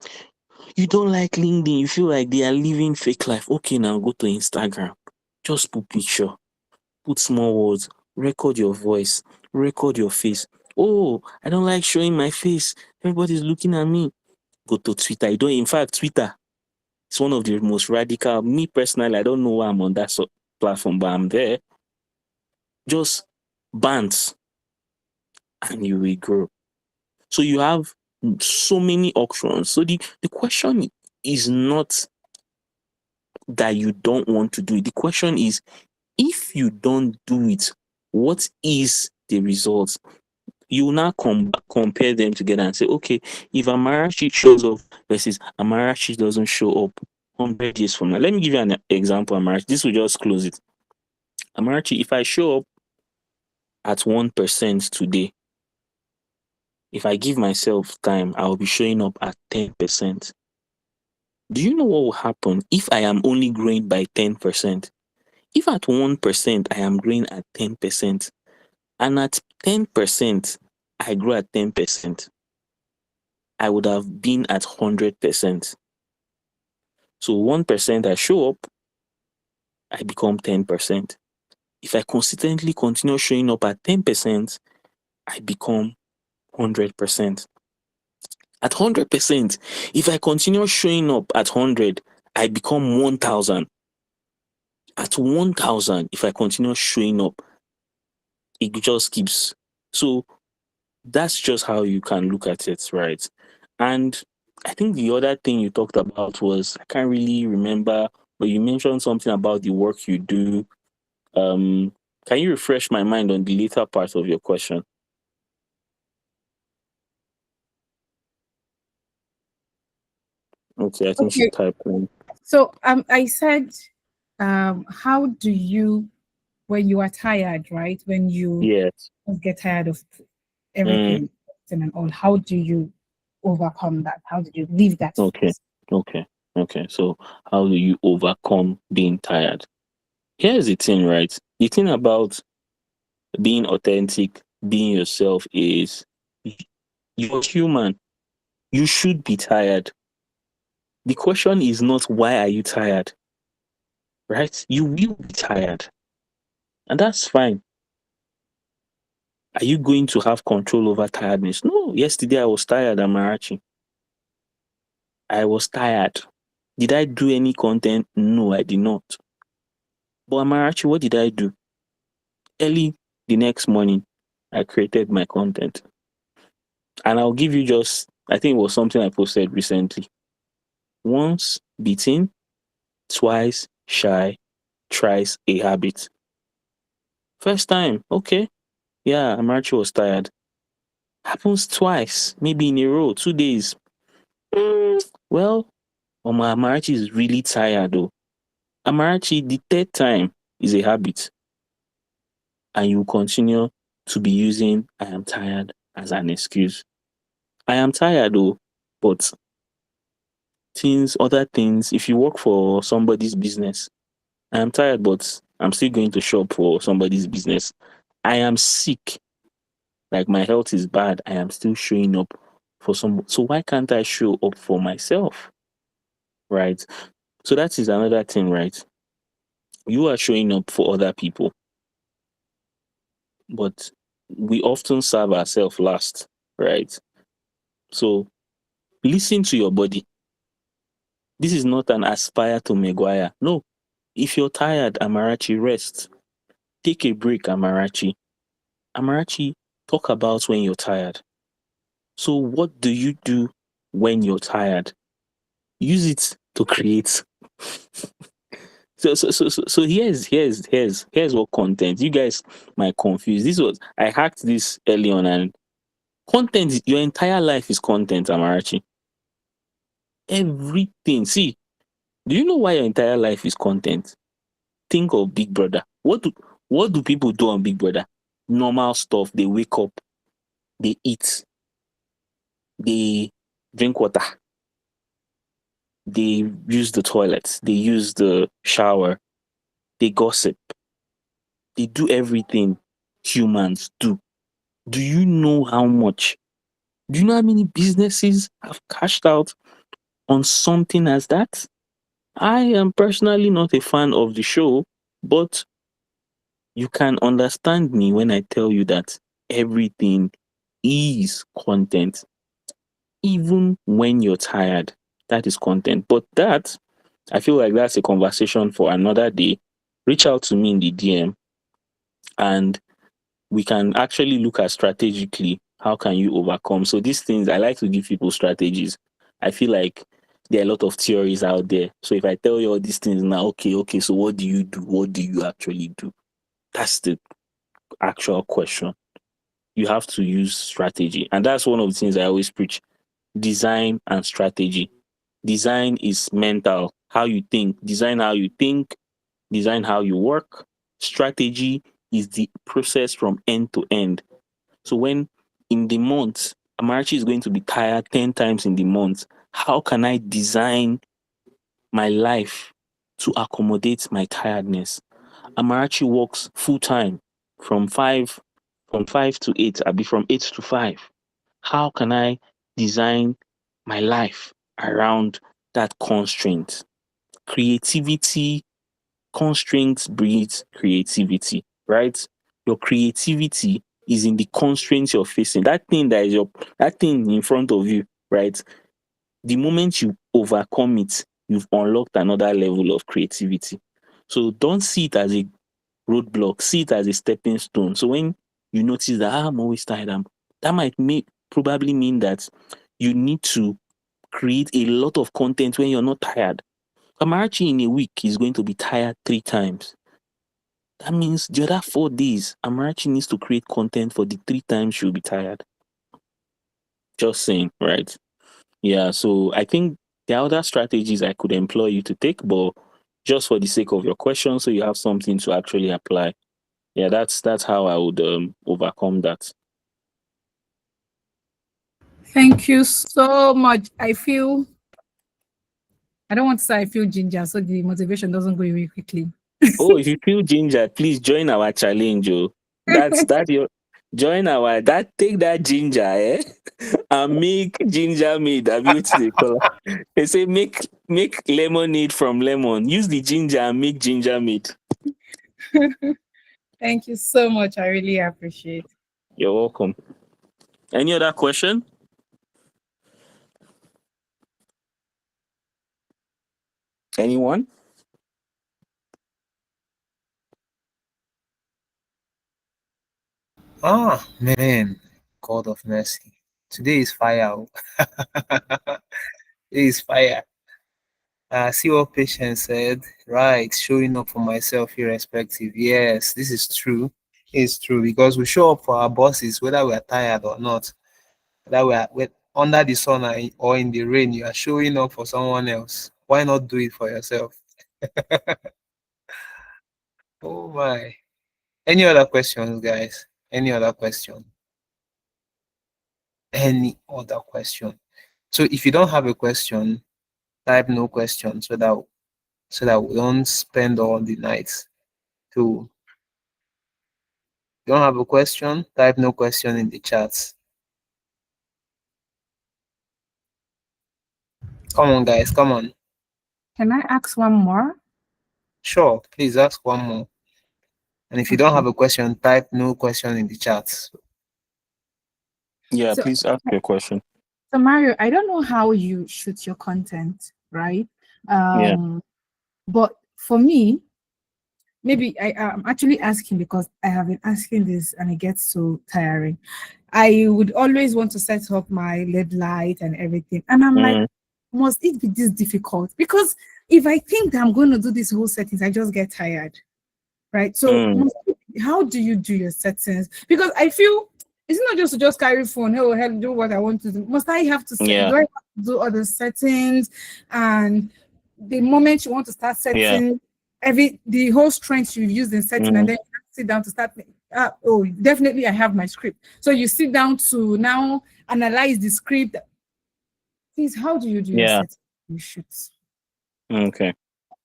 [SPEAKER 2] You don't like LinkedIn, you feel like they are living fake life. Okay, now go to Instagram. Just put picture, put small words, record your voice, record your face. Oh, I don't like showing my face. Everybody's looking at me. Go to Twitter. You don't, in fact, Twitter, it's one of the most radical. Me personally, I don't know why I'm on that platform, but I'm there. Just bans and you will grow. So you have so many options. So the question is not that you don't want to do it. The question is, if you don't do it, what is the result? You will now compare them together and say, okay, if Amarachi shows up versus Amarachi doesn't show up 100 years from now. Let me give you an example, Amarachi. This will just close it. Amarachi, if I show up at 1% today, if I give myself time, I will be showing up at 10%. Do you know what will happen if I am only growing by 10%? If at 1% I am growing at 10%, and at 10% I grow at 10%, I would have been at 100%. So 1% I show up, I become 10%. If I consistently continue showing up at 10%, I become 100%. At 100%, if I continue showing up at 100, I become 1000. At 1000, if I continue showing up, it just keeps. So that's just how you can look at it, right? And I think the other thing you talked about was, I can't really remember, but you mentioned something about the work you do. Can you refresh my mind on the later part of your question? Okay, I think she
[SPEAKER 3] Okay.
[SPEAKER 2] typed in.
[SPEAKER 3] So I said, how do you, when you are tired, right? When you
[SPEAKER 2] Yes.
[SPEAKER 3] get tired of
[SPEAKER 2] Mm,
[SPEAKER 3] everything and all, how do you overcome that? How do you leave that
[SPEAKER 2] okay.
[SPEAKER 3] phase?
[SPEAKER 2] Okay. Okay. So how do you overcome being tired? Here's the thing, right? The thing about being authentic, being yourself is, you're human. You should be tired. The question is not why are you tired, right? You will be tired, and that's fine. Are you going to have control over tiredness? No. Yesterday I was tired, Amarachi. I was tired. Did I do any content? No, I did not. But Amarachi, what did I do? Early the next morning, I created my content. And I'll give you just, I think it was something I posted recently. Once beaten, twice shy, thrice a habit. First time, okay. Yeah, Amarachi was tired. Happens twice, maybe in a row, 2 days. Well, Amarachi is really tired though. Amarachi, the third time is a habit, and you continue to be using I am tired as an excuse. I am tired though, but other things, if you work for somebody's business, I am tired, but I'm still going to shop for somebody's business. I am sick, like my health is bad, I am still showing up for some. So why can't I show up for myself? Right? So that is another thing, right? You are showing up for other people, but we often serve ourselves last, right? So listen to your body. This is not an aspire to Maguire. No. If you're tired, Amarachi, rest. Take a break, Amarachi. Amarachi, talk about when you're tired. So, what do you do when you're tired? Use it to create. So here's what content. You guys might confuse. This was I hacked this early on, and content. Your entire life is content, Amarachi. Everything. See, do you know why your entire life is content? Think of Big Brother. What do people do on Big Brother? Normal stuff. They wake up, they eat, they drink water, they use the toilets, they use the shower, they gossip, they do everything humans do. Do you know how much? Do you know how many businesses have cashed out on something as that? I am personally not a fan of the show, but you can understand me when I tell you that everything is content. Even when you're tired, that is content. But that, I feel like that's a conversation for another day. Reach out to me in the DM, and we can actually look at strategically how can you overcome. So these things, I like to give people strategies. I feel like there are a lot of theories out there. So if I tell you all these things now, okay, so what do you do? What do you actually do? That's the actual question. You have to use strategy. And that's one of the things I always preach: design and strategy. Design is mental, how you think. Design how you think, design how you work. Strategy is the process from end to end. So when in the month, Amarachi is going to be tired 10 times in the month, how can I design my life to accommodate my tiredness? Amarachi works full time from 5 to 8, I'll be from 8 to 5. How can I design my life around that constraint? Creativity, constraints breeds creativity, right? Your creativity is in the constraints you're facing. That thing in front of you, right? The moment you overcome it, you've unlocked another level of creativity. So don't see it as a roadblock, see it as a stepping stone. So when you notice that I'm always tired, that might probably mean that you need to create a lot of content when you're not tired. Amarachi in a week is going to be tired 3 times. That means the other 4 days, Amarachi needs to create content for the 3 times she'll be tired. Just saying, right? Yeah, so I think there are other strategies I could employ you to take, but just for the sake of your question, so you have something to actually apply. Yeah, that's how I would overcome that.
[SPEAKER 3] Thank you so much. I don't want to say I feel ginger, so the motivation doesn't go away quickly.
[SPEAKER 2] Oh, if you feel ginger, please join our challenge. Oh, that's your join our that take that ginger, and make ginger mead. I beauty they call. They say make lemonade from lemon. Use the ginger and make ginger mead.
[SPEAKER 3] Thank you so much. I really appreciate.
[SPEAKER 2] You're welcome. Any other question? Anyone?
[SPEAKER 1] Ah, man, God of mercy. Today is fire. Oh. Today is fire. See what Patience said. Right, showing up for myself irrespective. Yes, this is true. It's true because we show up for our bosses whether we are tired or not. Whether under the sun or in the rain, you are showing up for someone else. Why not do it for yourself? Oh my. Any other questions, guys? Any other question? Any other question? So if you don't have a question, type no question so that we don't spend all the night. So you don't have a question, type no question in the chat. Come on, guys, come on.
[SPEAKER 3] Can I ask one more?
[SPEAKER 1] Sure, please ask one more. And if you don't
[SPEAKER 3] Okay.
[SPEAKER 1] have a question, type no question in the chat.
[SPEAKER 2] Yeah,
[SPEAKER 3] So,
[SPEAKER 2] please ask your question.
[SPEAKER 3] so Mario, I don't know how you shoot your content, right?
[SPEAKER 2] Yeah.
[SPEAKER 3] But for me, maybe I am actually asking because I have been asking this and it gets so tiring. I would always want to set up my LED light and everything. And I'm like,
[SPEAKER 2] Mm,
[SPEAKER 3] must it be this difficult? Because if I think that I'm going to do this whole settings, I just get tired, right? So
[SPEAKER 2] mm,
[SPEAKER 3] how do you do your settings? Because I feel it's not just to just carry phone, oh hell, do what I want to do. Must I have to set,
[SPEAKER 2] yeah.
[SPEAKER 3] do I have to do other settings? And the moment you want to start
[SPEAKER 2] Yeah.
[SPEAKER 3] setting the whole strength you've used in setting, and
[SPEAKER 2] Mm,
[SPEAKER 3] then you have to sit down to start. Oh, definitely I have my script. So you sit down to now analyze the script. Please, how do you do your
[SPEAKER 2] yeah.
[SPEAKER 3] setting? You shoot.
[SPEAKER 2] Okay.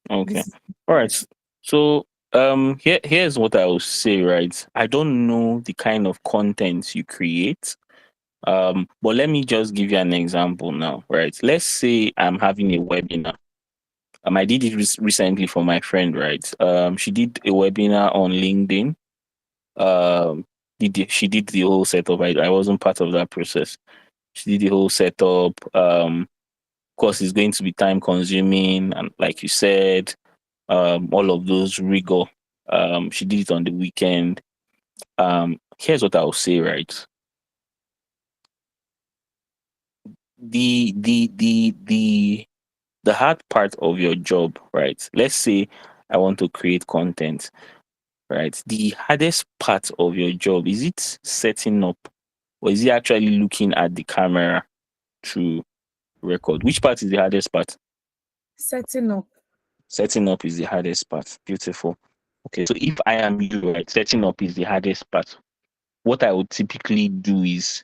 [SPEAKER 2] Okay.
[SPEAKER 3] This is
[SPEAKER 2] All right. So here's what I will say, right? I don't know the kind of content you create. But let me just give you an example now, right? Let's say I'm having a webinar. I did it recently for my friend, right? She did a webinar on LinkedIn. She did the whole setup. I wasn't part of that process. She did the whole setup. Of course, it's going to be time consuming, and like you said, all of those rigor. She did it on the weekend. Here's what I'll say, right? The hard part of your job, right? Let's say I want to create content, right? The hardest part of your job, is it setting up, or is it actually looking at the camera to record? Which part is the hardest part?
[SPEAKER 3] setting up.
[SPEAKER 2] Setting up is the hardest part. Beautiful. Okay, so if I am you, right, setting up is the hardest part. What I would typically do is,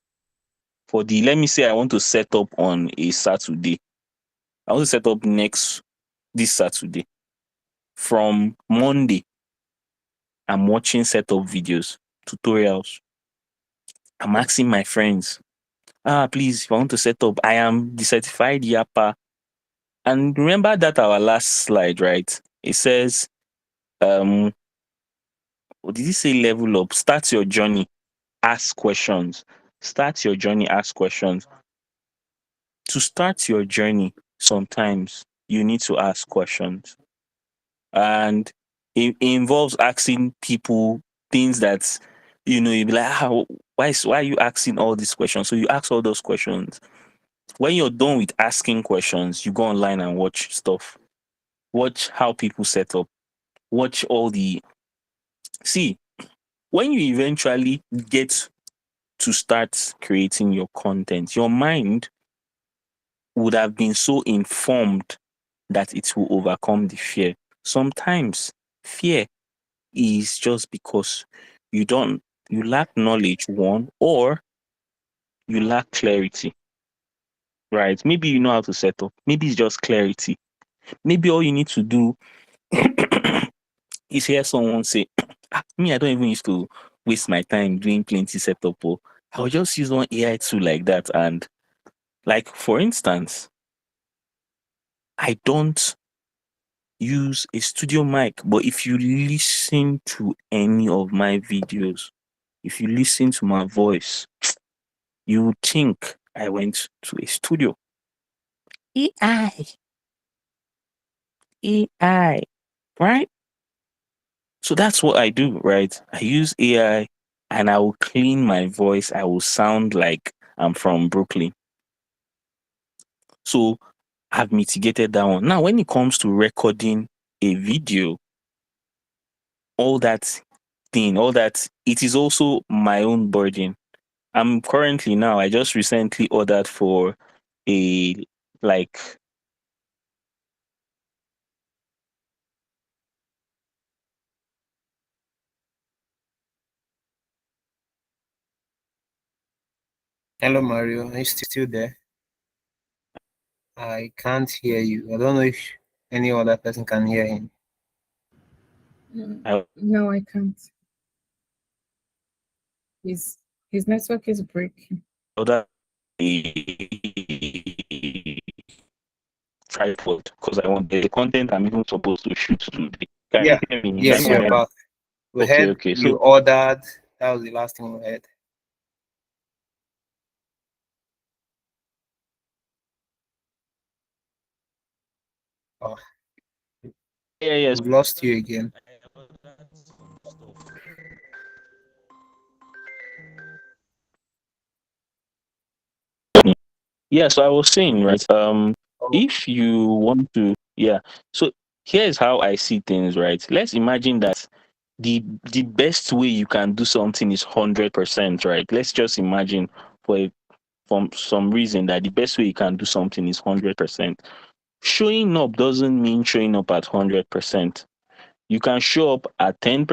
[SPEAKER 2] let me say I want to set up on a Saturday. I want to set up this Saturday. From Monday, I'm watching setup videos, tutorials. I'm asking my friends, please, if I want to set up, I am the certified yapper. And remember that our last slide, right? It says, what did it say? Level up, start your journey, ask questions. Start your journey, ask questions. To start your journey, sometimes you need to ask questions. And it involves asking people things that, you'd be like, why are you asking all these questions? So you ask all those questions. When you're done with asking questions, you go online and watch stuff. Watch how people set up. Watch all the see when you eventually get to start creating your content, your mind would have been so informed that it will overcome the fear. Sometimes fear is just because you lack knowledge, one, or you lack clarity, right? Maybe you know how to set up, maybe it's just clarity. Maybe all you need to do is hear someone say, me, I don't even used to waste my time doing plenty setup, or I'll just use one AI tool like that. And like, for instance, I don't use a studio mic, but if you listen to any of my videos, if you listen to my voice, you would think I went to a studio. AI, AI, right? So that's what I do, right? I use AI and I will clean my voice. I will sound like I'm from Brooklyn. So I've mitigated that one. Now, when it comes to recording a video, all that, it is also my own burden. I'm currently now, I just recently ordered for a like
[SPEAKER 1] Hello, Mario. Are you still there? I can't hear you. I don't know if any other person can hear him.
[SPEAKER 2] I
[SPEAKER 3] No, I can't. His his network is breaking.
[SPEAKER 2] ordered a tripod because I want the content I'm even supposed to shoot today. Can you
[SPEAKER 1] Yeah,
[SPEAKER 2] hear me? Can
[SPEAKER 3] Yes,
[SPEAKER 2] you
[SPEAKER 1] yes,
[SPEAKER 2] go
[SPEAKER 1] you're
[SPEAKER 3] sir.
[SPEAKER 2] ahead?
[SPEAKER 1] back. We
[SPEAKER 2] Okay,
[SPEAKER 1] had
[SPEAKER 2] okay.
[SPEAKER 1] you
[SPEAKER 2] So
[SPEAKER 1] ordered. That was the last thing we had. Oh,
[SPEAKER 2] yeah, yeah.
[SPEAKER 1] we've lost you again.
[SPEAKER 2] Yeah, so I was saying, right?
[SPEAKER 1] Oh,
[SPEAKER 2] If you want to, yeah. So here's how I see things, right? Let's imagine that the best way you can do something is 100%, right? Let's just imagine for a, from some reason that the best way you can do something is 100%. Showing up doesn't mean showing up at 100%. You can show up at 10%,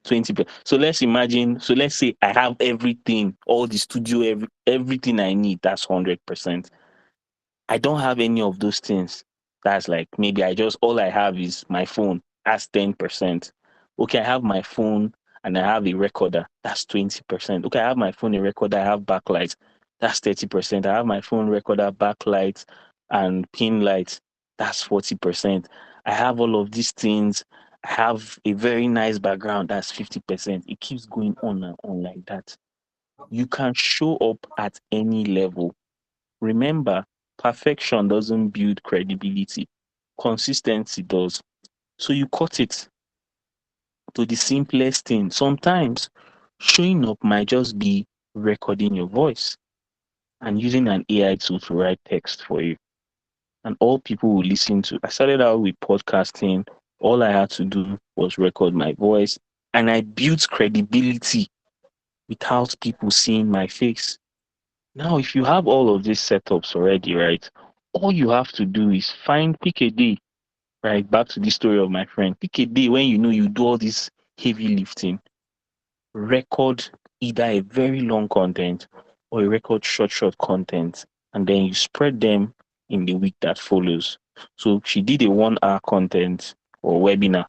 [SPEAKER 2] 20%. So let's imagine, so let's say I have everything, all the studio, everything I need, that's 100%. I don't have any of those things. That's like maybe I just all I have is my phone. That's 10%. Okay, I have my phone and I have a recorder. That's 20%. Okay, I have my phone, a recorder, I have backlight. That's 30%. I have my phone, recorder, backlight, and pin light. That's 40%. I have all of these things. I have a very nice background. That's 50%. It keeps going on and on like that. You can show up at any level. Remember, perfection doesn't build credibility, consistency does. So you cut it to the simplest thing. Sometimes showing up might just be recording your voice and using an AI tool to write text for you. And all people will listen to. I started out with podcasting. All I had to do was record my voice, and I built credibility without people seeing my face. Now, if you have all of these setups already, right, all you have to do is pick a day, right? Back to the story of my friend. Pick a day when you know you do all this heavy lifting, record either a very long content or you record short content, and then you spread them in the week that follows. So she did a 1 hour content or webinar,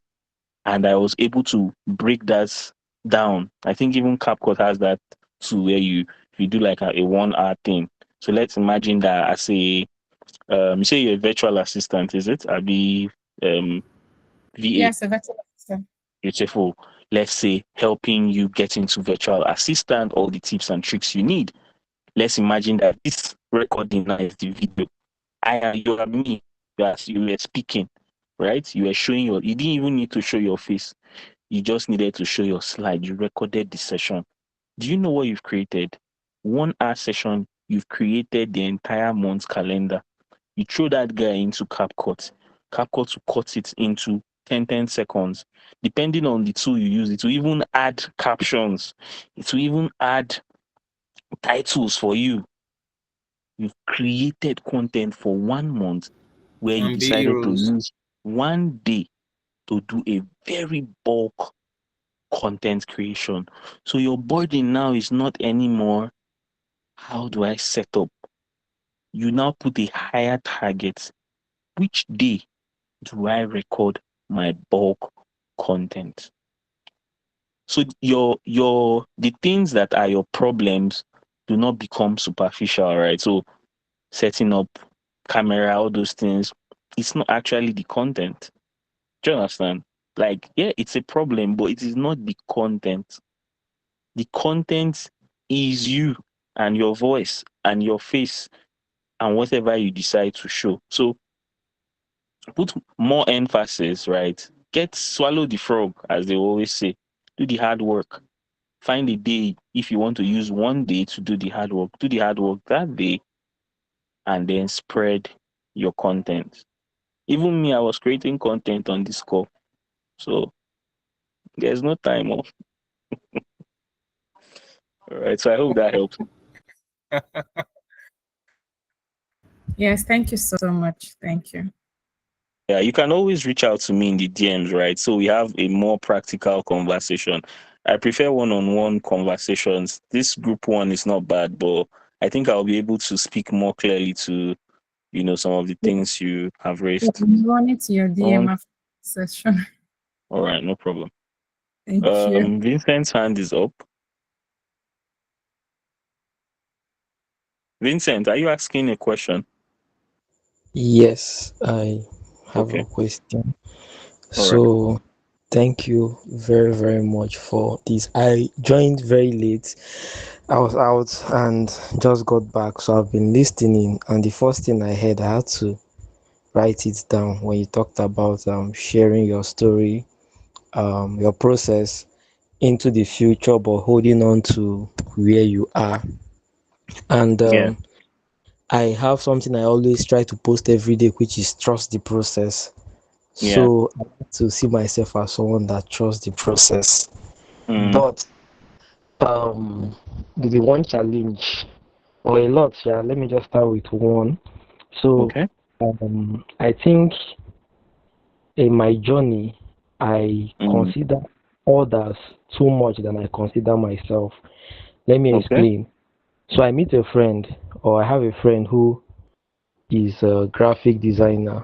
[SPEAKER 2] and I was able to break that down. I think even CapCut has that too, where you do like a 1 hour thing. So let's imagine that as a you say you're a virtual assistant, is it? I be VA,
[SPEAKER 3] Yes, a virtual assistant.
[SPEAKER 2] beautiful. Let's say helping you get into virtual assistant, all the tips and tricks you need. Let's imagine that this recording now is the video. You are me, you were speaking, right? You were showing you didn't even need to show your face. You just needed to show your slide. You recorded the session. Do you know what you've created? 1 hour session, you've created the entire month's calendar. You throw that guy into CapCut. CapCut will cut it into 10 seconds. Depending on the tool you use, it will even add captions. It will even add titles for you. You've created content for 1 month where you
[SPEAKER 1] and be
[SPEAKER 2] decided to
[SPEAKER 1] heroes.
[SPEAKER 2] use 1 day to do a very bulk content creation. So your burden now is not anymore, how do I set up? You now put a higher target. Which day do I record my bulk content? So your the things that are your problems do not become superficial, right? So setting up camera, all those things, it's not actually the content. Do you understand? Like, yeah, it's a problem, but it is not the content. The content is you and your voice and your face and whatever you decide to show. So put more emphasis, right? Get swallow the frog, as they always say. Do the hard work. Find a day if you want to use 1 day to do the hard work. Do the hard work that day and then spread your content. Even me, I was creating content on this call. So there's no time off. All right. So I hope that helps.
[SPEAKER 3] Yes, thank you so much. Thank you.
[SPEAKER 2] Yeah, you can always reach out to me in the DMs, right? So we have a more practical conversation. I prefer one-on-one conversations. This group one is not bad, but I think I'll be able to speak more clearly to, some of the things you have
[SPEAKER 3] Yeah,
[SPEAKER 2] raised.
[SPEAKER 3] I'm running to your DM
[SPEAKER 2] Um,
[SPEAKER 3] after the session.
[SPEAKER 2] all right, no problem.
[SPEAKER 3] Thank you.
[SPEAKER 2] Vincent's hand is up. Vincent, are you asking a question?
[SPEAKER 6] Yes, I have a
[SPEAKER 2] Okay,
[SPEAKER 6] question.
[SPEAKER 2] all right.
[SPEAKER 6] So, Thank you very, very much for this. I joined very late. I was out and just got back, so I've been listening. And the first thing I heard, I had to write it down when you talked about sharing your story, your process into the future, but holding on to where you are. And
[SPEAKER 2] Yeah.
[SPEAKER 6] I have something I always try to post every day, which is trust the process.
[SPEAKER 2] Yeah.
[SPEAKER 6] So I like to see myself as someone that trusts the process.
[SPEAKER 2] Mm.
[SPEAKER 6] But um, the one challenge, or a lot, yeah. Let me just start with one. So
[SPEAKER 2] Okay.
[SPEAKER 6] I think in my journey, I
[SPEAKER 2] Mm.
[SPEAKER 6] consider others too much than I consider myself. Let me
[SPEAKER 2] Okay.
[SPEAKER 6] explain. So I meet a friend, or I have a friend who is a graphic designer,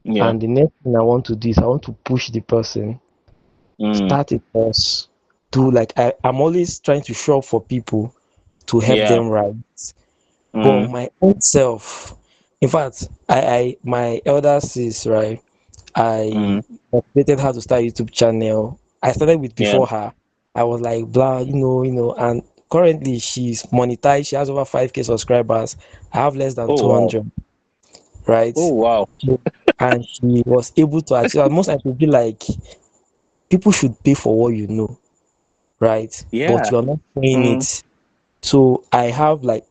[SPEAKER 2] Yeah.
[SPEAKER 6] and the next thing I want to do is I want to push the person,
[SPEAKER 2] Mm.
[SPEAKER 6] start a course, do like I'm always trying to show up for people to help
[SPEAKER 2] Yeah.
[SPEAKER 6] them right. But
[SPEAKER 2] Mm.
[SPEAKER 6] my own self, in fact, I my elder sis, right? I
[SPEAKER 2] Mm.
[SPEAKER 6] motivated her to start a YouTube channel. I started with
[SPEAKER 2] Yeah.
[SPEAKER 6] before her. I was like, blah, and currently she's monetized. She has over 5K subscribers. I have less than
[SPEAKER 2] Oh wow.
[SPEAKER 6] 200, right?
[SPEAKER 2] Oh wow.
[SPEAKER 6] So- And she was able to achieve. Most times, would be like, people should pay for what you know, right? But
[SPEAKER 2] Yeah.
[SPEAKER 6] you're not doing
[SPEAKER 2] Mm.
[SPEAKER 6] it. So I have like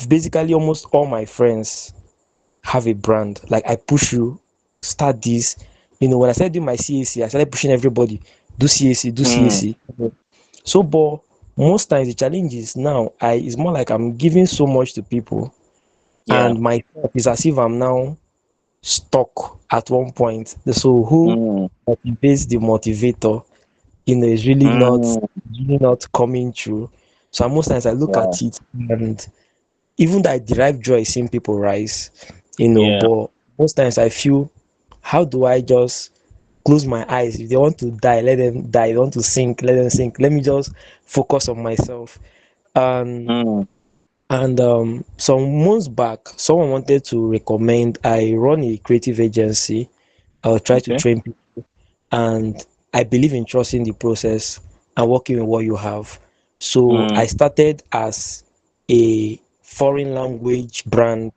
[SPEAKER 6] basically almost all my friends have a brand. Like I push you, start this. When I started doing my CAC, I started pushing everybody, do CAC, do
[SPEAKER 2] Mm.
[SPEAKER 6] CAC. So, but most times the challenge is now it's more like I'm giving so much to people,
[SPEAKER 2] Yeah.
[SPEAKER 6] and my thought is as if I'm now stuck at one point. So who
[SPEAKER 2] Mm.
[SPEAKER 6] motivates the motivator, is
[SPEAKER 2] Mm.
[SPEAKER 6] really not coming true. So most times I look
[SPEAKER 2] Wow.
[SPEAKER 6] at it, and even though I derive joy seeing people rise,
[SPEAKER 2] Yeah.
[SPEAKER 6] but most times I feel, how do I just close my eyes? If they want to die, let them die. If they want to sink, let them sink. Let me just focus on myself. Um,
[SPEAKER 2] Mm.
[SPEAKER 6] and some months back, someone wanted to recommend I run a creative agency. I'll try to
[SPEAKER 2] Okay.
[SPEAKER 6] train people, and I believe in trusting the process and working with what you have. So
[SPEAKER 2] Mm.
[SPEAKER 6] I started as a foreign language brand.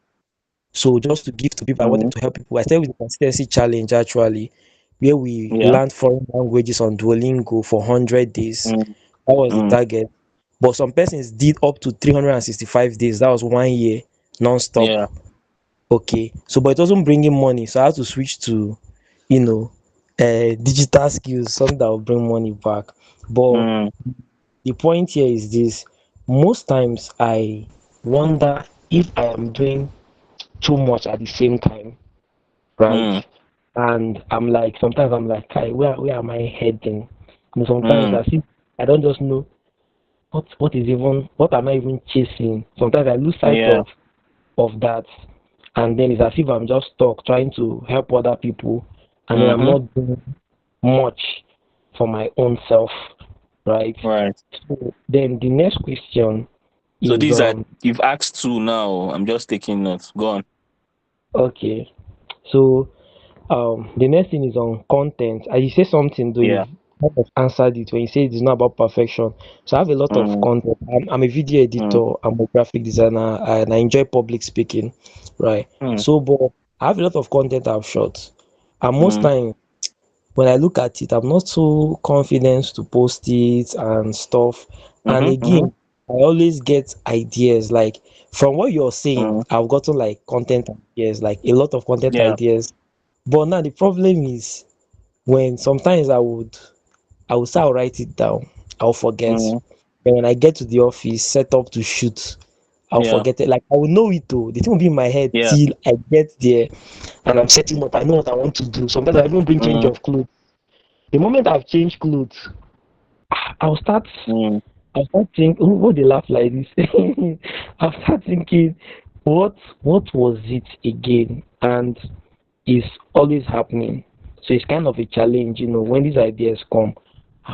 [SPEAKER 6] So just to give to people, I wanted
[SPEAKER 2] Mm.
[SPEAKER 6] to help people. I started with the consistency challenge actually, where we
[SPEAKER 2] Yeah.
[SPEAKER 6] learned foreign languages on Duolingo for 100 days.
[SPEAKER 2] Mm.
[SPEAKER 6] That was the
[SPEAKER 2] Mm.
[SPEAKER 6] target. But some persons did up to 365 days. That was 1 year non-stop.
[SPEAKER 2] Yeah.
[SPEAKER 6] Okay. So, but it wasn't bringing money. So I had to switch to, you know, digital skills, something that will bring money back. But
[SPEAKER 2] Mm.
[SPEAKER 6] the point here is this: most times I wonder if I am doing too much at the same time, right?
[SPEAKER 2] Mm.
[SPEAKER 6] And sometimes I'm like, "Kai, where am I heading?" Sometimes
[SPEAKER 2] Mm.
[SPEAKER 6] I see, I don't just know what am I even chasing. Sometimes I lose sight
[SPEAKER 2] Yeah.
[SPEAKER 6] of that, and then it's as if I'm just stuck trying to help other people, and then I'm
[SPEAKER 2] Mm-hmm.
[SPEAKER 6] not doing much for my own self, right?
[SPEAKER 2] Right.
[SPEAKER 6] So then the next question
[SPEAKER 2] So
[SPEAKER 6] is
[SPEAKER 2] these are you've asked two now. I'm just taking notes. Go on.
[SPEAKER 6] okay. So the next thing is on content. You say something though,
[SPEAKER 2] Yeah.
[SPEAKER 6] you've kind of answered it when you say it's not about perfection. So I have a lot of
[SPEAKER 2] Mm.
[SPEAKER 6] content. I'm a video
[SPEAKER 2] Mm.
[SPEAKER 6] editor, I'm a graphic designer, and I enjoy public speaking, right?
[SPEAKER 2] Mm.
[SPEAKER 6] So, but I have a lot of content I've shot, and most
[SPEAKER 2] Mm.
[SPEAKER 6] time when I look at it, I'm not so confident to post it and stuff. And
[SPEAKER 2] Mm-hmm. Mm-hmm.
[SPEAKER 6] again, I always get ideas like from what you're saying.
[SPEAKER 2] Mm.
[SPEAKER 6] I've gotten like content ideas, like a lot of content
[SPEAKER 2] Yeah.
[SPEAKER 6] ideas. But now the problem is when sometimes I would say I'll write it down, I'll forget.
[SPEAKER 2] Mm.
[SPEAKER 6] And when I get to the office, set up to shoot, I'll
[SPEAKER 2] Yeah.
[SPEAKER 6] forget it. Like I will know it though. The thing will be in my head
[SPEAKER 2] Yeah.
[SPEAKER 6] till I get there and I'm setting up. I know what I want to do. Sometimes I even bring change
[SPEAKER 2] Mm.
[SPEAKER 6] of clothes. The moment I've changed clothes, I'll start
[SPEAKER 2] Mm.
[SPEAKER 6] I'll start thinking, what they laugh like this? I'll start thinking, what what was it again? And it's always happening. So it's kind of a challenge, when these ideas come.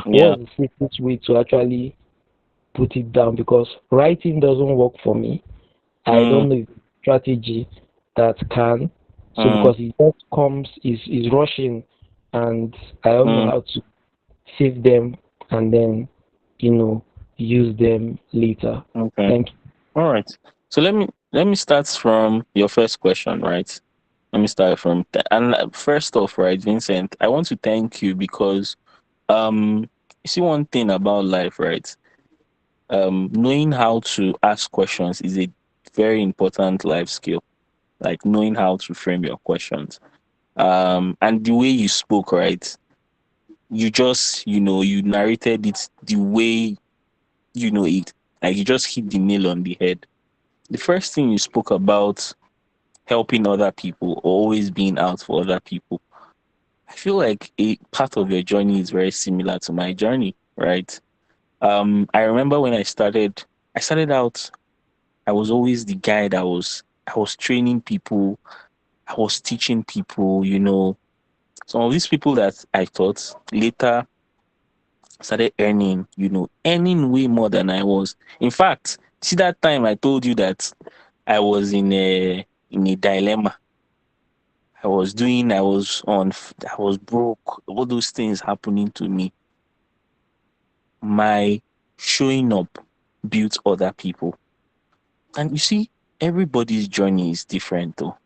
[SPEAKER 2] Yeah.
[SPEAKER 6] What's the safest way to actually put it down? Because writing doesn't work for me. I
[SPEAKER 2] Mm.
[SPEAKER 6] don't know if it's strategy that so
[SPEAKER 2] Mm.
[SPEAKER 6] because it just comes is rushing, and I don't know
[SPEAKER 2] Mm.
[SPEAKER 6] how to save them, and then, use them later.
[SPEAKER 2] Okay.
[SPEAKER 6] Thank you.
[SPEAKER 2] All right. So let me start from your first question, right? Let me start from and first off, right, Vincent, I want to thank you because you see one thing about life, right? Knowing how to ask questions is a very important life skill. Like knowing how to frame your questions. And the way you spoke, right? You just, you narrated it the way you know it. Like you just hit the nail on the head. The first thing you spoke about helping other people, always being out for other people. I feel like a part of your journey is very similar to my journey, right? I remember when I started out, I was always the guy I was training people, I was teaching people. Some of these people that I taught later started earning way more than I was. In fact, see that time I told you that I was in a dilemma. I was broke, all those things happening to me. My showing up built other people. And you see, everybody's journey is different though.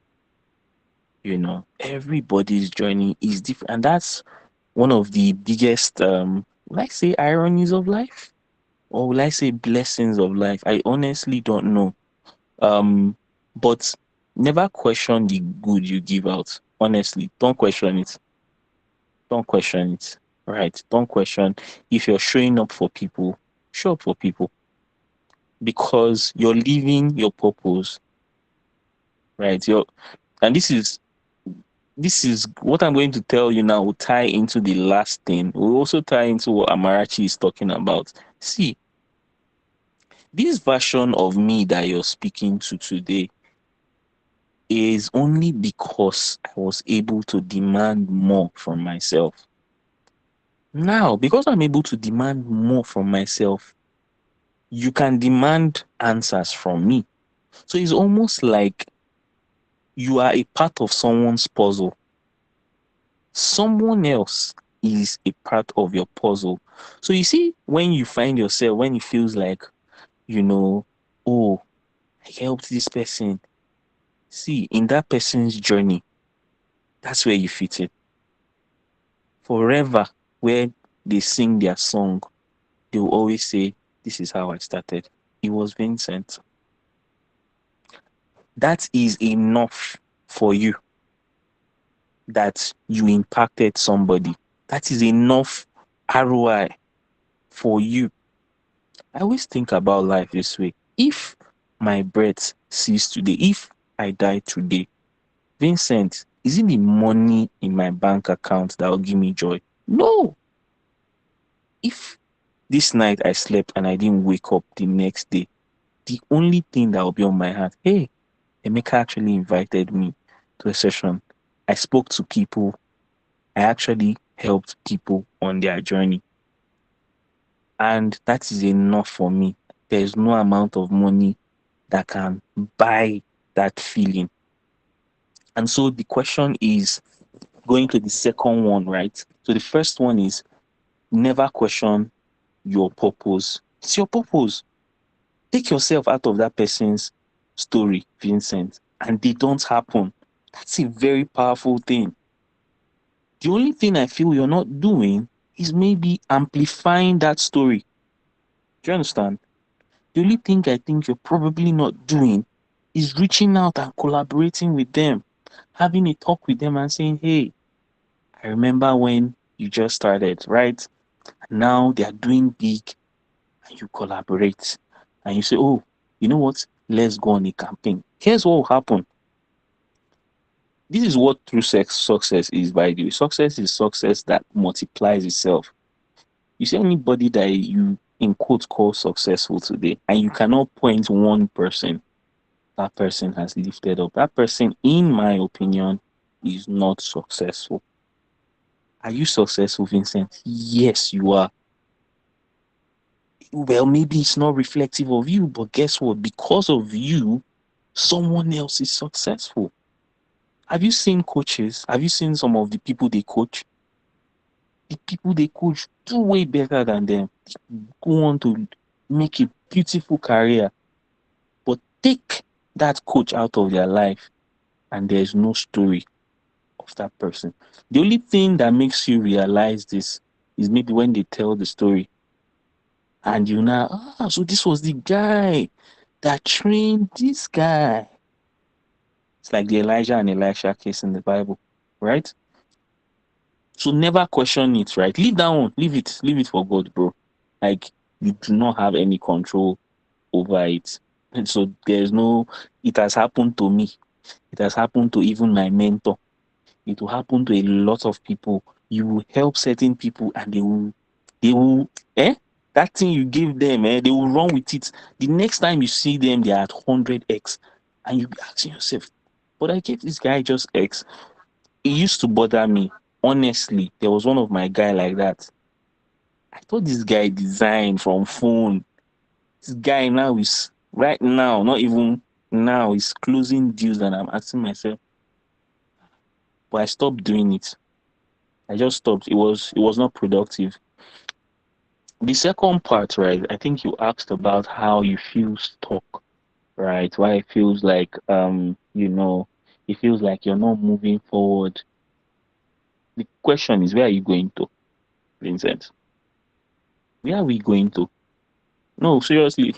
[SPEAKER 2] Everybody's journey is different. And that's one of the biggest will I say ironies of life? Or will I say blessings of life? I honestly don't know. Um, but never question the good you give out. Honestly, don't question it. Don't question it. Right? Don't question if you're showing up for people. Show up for people because you're living your purpose. Right? And this is what I'm going to tell you now will tie into the last thing. Will also tie into what Amarachi is talking about. See, this version of me that you're speaking to today is only because I was able to demand more from myself. Now, because I'm able to demand more from myself, you can demand answers from me. So it's almost like you are a part of someone's puzzle. Someone else is a part of your puzzle. So you see, when you find yourself, when it feels like, you know, oh, I helped this person. See, in that person's journey, that's where you fit it. Forever, where they sing their song, they will always say, this is how I started. It was Vincent. That is enough for you that you impacted somebody. That is enough ROI for you. I always think about life this way. If my breath ceased today, if I die today, Vincent, is it the money in my bank account that will give me joy? No. If this night I slept and I didn't wake up the next day, the only thing that will be on my heart, hey, Emeka actually invited me to a session. I spoke to people. I actually helped people on their journey. And that is enough for me. There's no amount of money that can buy that feeling. And so the question is going to the second one, right? So the first one is never question your purpose. It's your purpose. Take yourself out of that person's story, Vincent, and they don't happen. That's a very powerful thing. The only thing I feel you're not doing is maybe amplifying that story. Do you understand? The only thing I think you're probably not doing is reaching out and collaborating with them, having a talk with them and saying, hey, I remember when you just started, right? Now they are doing big and you collaborate and you say, oh, you know what? Let's go on a campaign. Here's what will happen. This is what true success is, by the way. Success is success that multiplies itself. You see anybody that you, in quotes, call successful today, and you cannot point one person that person has lifted up. That person, in my opinion, is not successful. Are you successful, Vincent? Yes, you are. Well, maybe it's not reflective of you, but guess what? Because of you, someone else is successful. Have you seen coaches? Have you seen some of the people they coach? The people they coach do way better than them. Go on to make a beautiful career, but take that coach out of their life, and there's no story of that person. The only thing that makes you realize this is maybe when they tell the story, and you know, so this was the guy that trained this guy. It's like the Elijah and Elisha case in the Bible, right? So never question it, right? Leave that one, leave it for God, bro. Like, you do not have any control over it. And so there's no, it has happened to me. It has happened to even my mentor. It will happen to a lot of people. You will help certain people and they will, that thing you give them, they will run with it. The next time you see them, they are at 100x. And you'll be asking yourself, but I gave this guy just X. It used to bother me. Honestly, there was one of my guy like that. I thought this guy designed from phone. This guy now is right now, not even now, is closing deals, and I'm asking myself, but I stopped doing it. I just stopped. It was not productive. The second part, right? I think you asked about how you feel stuck, right? Why it feels like it feels like you're not moving forward. The question is, where are you going to, Vincent? Where are we going to? No, seriously.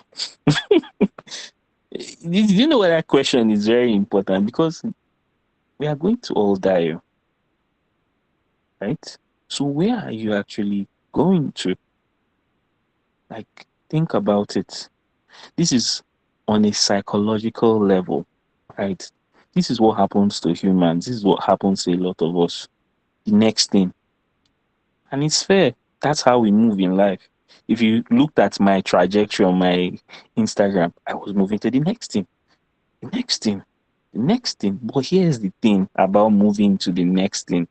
[SPEAKER 2] Did you know why that question is very important? Because we are going to all die, right? So where are you actually going to? Like, think about it. This is on a psychological level, right? This is what happens to humans. This is what happens to a lot of us. The next thing. And it's fair. That's how we move in life. If you looked at my trajectory on my Instagram, I was moving to the next thing, the next thing, the next thing. But here's the thing about moving to the next thing.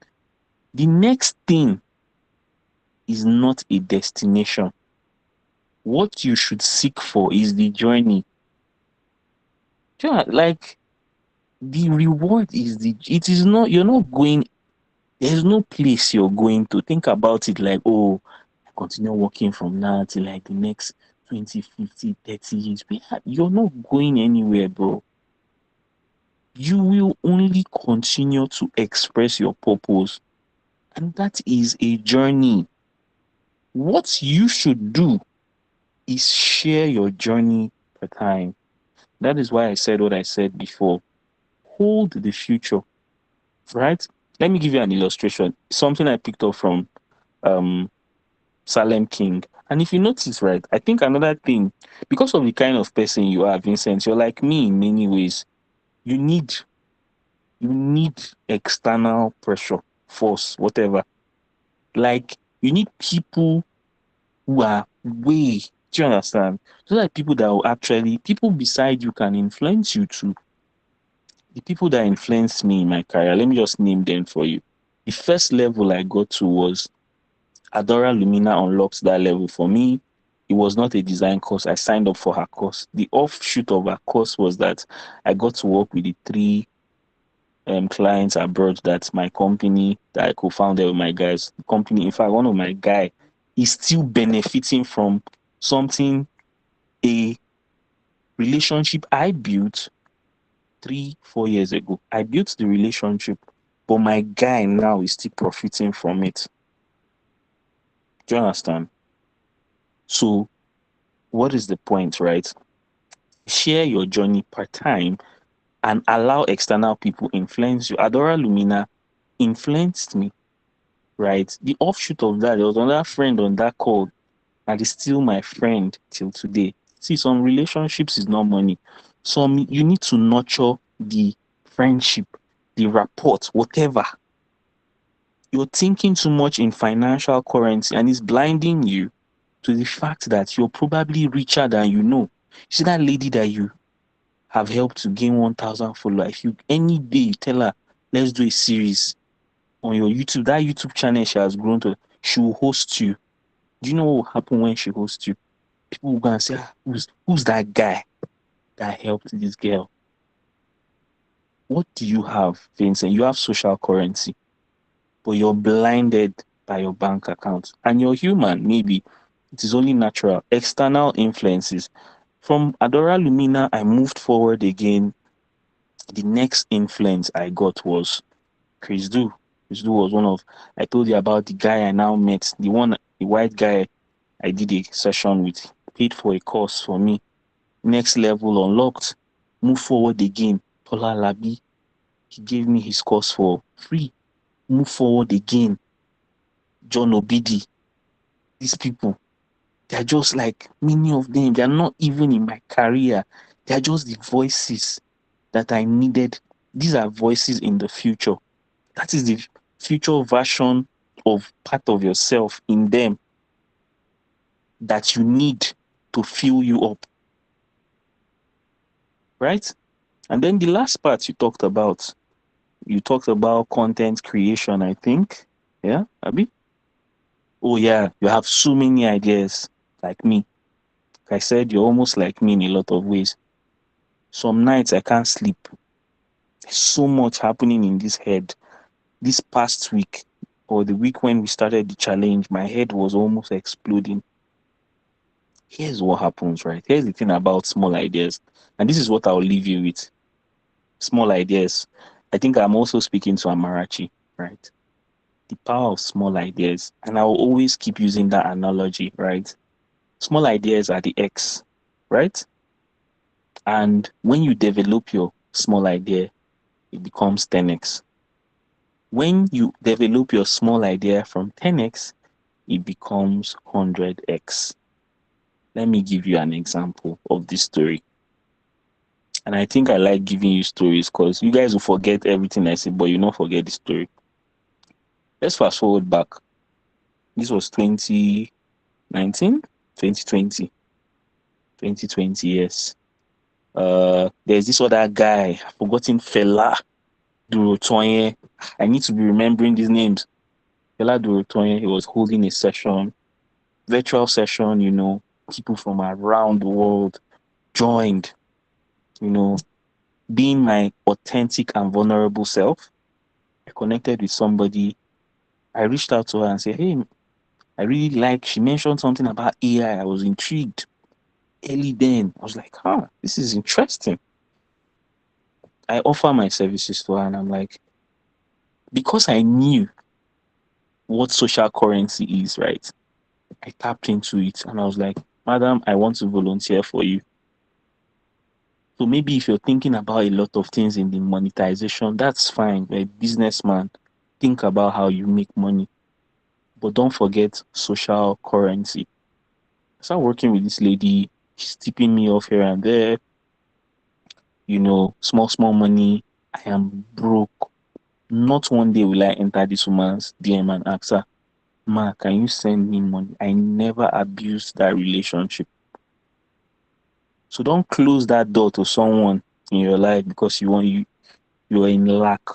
[SPEAKER 2] The next thing is not a destination. What you should seek for is the journey. Like, the reward is it is not, you're not going, there's no place you're going to. Think about it like, oh, I continue working from now till like the next 20, 50, 30 years. You're not going anywhere, bro. You will only continue to express your purpose, and that is a journey. What you should do is share your journey per time. That is why I said what I said before. Hold the future, right? Let me give you an illustration. Something I picked up from um Salem King. And if you notice, right, I think another thing, because of the kind of person you are, Vincent, you're like me in many ways. You need external pressure, force, whatever. Like, you need people who are way, do you understand? So that people that will actually, people beside you can influence you too. The people that influenced me in my career, let me just name them for you. The first level I got to was Adora Lumina unlocked that level for me. It was not a design course. I signed up for her course. The offshoot of her course was that I got to work with the three clients abroad that my company that I co-founded with my guys. The company, in fact, one of my guy is still benefiting from something, a relationship I built 3-4 years ago. I built the relationship, but my guy now is still profiting from it. Do you understand? So what is the point, right? Share your journey part time and allow external people influence you. Adora Lumina influenced me, right? The offshoot of that, there was another friend on that call that is still my friend till today. See, some relationships is not money. Some, you need to nurture the friendship, the rapport, whatever. You're thinking too much in financial currency and it's blinding you to the fact that you're probably richer than you know. See that lady that you have helped to gain 1,000 followers. If you any day you tell her, let's do a series on your YouTube, that YouTube channel she has grown to, she will host you. Do you know what will happen when she hosts you? People will go and say, who's that guy that helped this girl? What do you have, Vincent? You have social currency, but you're blinded by your bank account. And you're human, maybe it is only natural. External influences. From Adora Lumina, I moved forward again. The next influence I got was Chris Du. Chris Du was one of, I told you about the guy I now met, the white guy I did a session with, paid for a course for me. Next level unlocked. Move forward again. Tola Labi, he gave me his course for free. Move forward again. John Obidi. These people, they're just like many of them. They're not even in my career. They're just the voices that I needed. These are voices in the future. That is the future version of part of yourself in them that you need to fill you up. Right? And then the last part you talked about content creation, I think. Yeah, Abby? Oh, yeah, you have so many ideas like me. Like I said, you're almost like me in a lot of ways. Some nights I can't sleep. There's so much happening in this head. This past week, or the week when we started the challenge, my head was almost exploding. Here's what happens, right? Here's the thing about small ideas. And this is what I'll leave you with. Small ideas. I think I'm also speaking to Amarachi, right? The power of small ideas. And I'll always keep using that analogy, right? Small ideas are the X, right? And when you develop your small idea, it becomes 10x. When you develop your small idea from 10x, it becomes 100x. Let me give you an example of this story. And I think I like giving you stories because you guys will forget everything I say, but you don't forget the story. Let's fast forward back. This was 2019, 2020, 2020, yes. There's this other guy, I've forgotten Fela Durotoye. I need to be remembering these names. Fela Durotoye, he was holding a session, virtual session, people from around the world joined, you know, being my authentic and vulnerable self. I connected with somebody. I reached out to her and said, hey, I really like, she mentioned something about AI. I was intrigued early then. I was like, this is interesting. I offer my services to her and I'm like, because I knew what social currency is, right? I tapped into it and I was like, madam, I want to volunteer for you. So maybe if you're thinking about a lot of things in the monetization, that's fine. You're a businessman. Think about how you make money. But don't forget social currency. I started working with this lady. She's tipping me off here and there. Small money. I am broke. Not one day will I enter this woman's DM and ask her, Ma, can you send me money? I never abused that relationship. So don't close that door to someone in your life because you're in lack.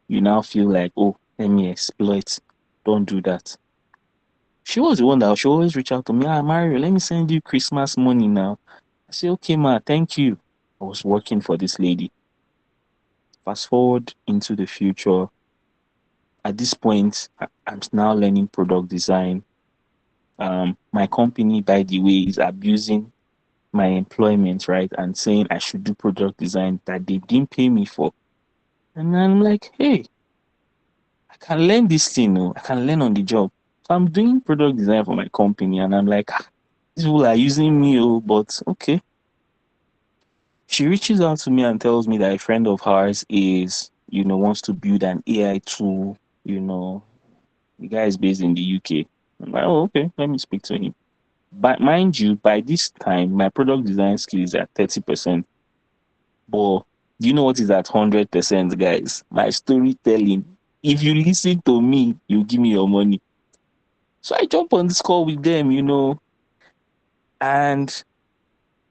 [SPEAKER 2] You now feel like, oh, let me exploit. Don't do that. She was the one that she always reach out to me. Mario, let me send you Christmas money now. I say, okay, ma, thank you. I was working for this lady. Fast forward into the future. At this point, I'm now learning product design. My company, by the way, is abusing my employment, right? And saying I should do product design that they didn't pay me for. And I'm like, hey, I can learn this thing. I can learn on the job. So I'm doing product design for my company. And I'm like, these people are using me, but okay. She reaches out to me and tells me that a friend of hers wants to build an AI tool. The guy is based in the UK. I'm like, oh, okay, let me speak to him. But mind you, by this time, my product design skill is at 30%. But do you know what is at 100%, guys? My storytelling. If you listen to me, you give me your money. So I jump on this call with them, and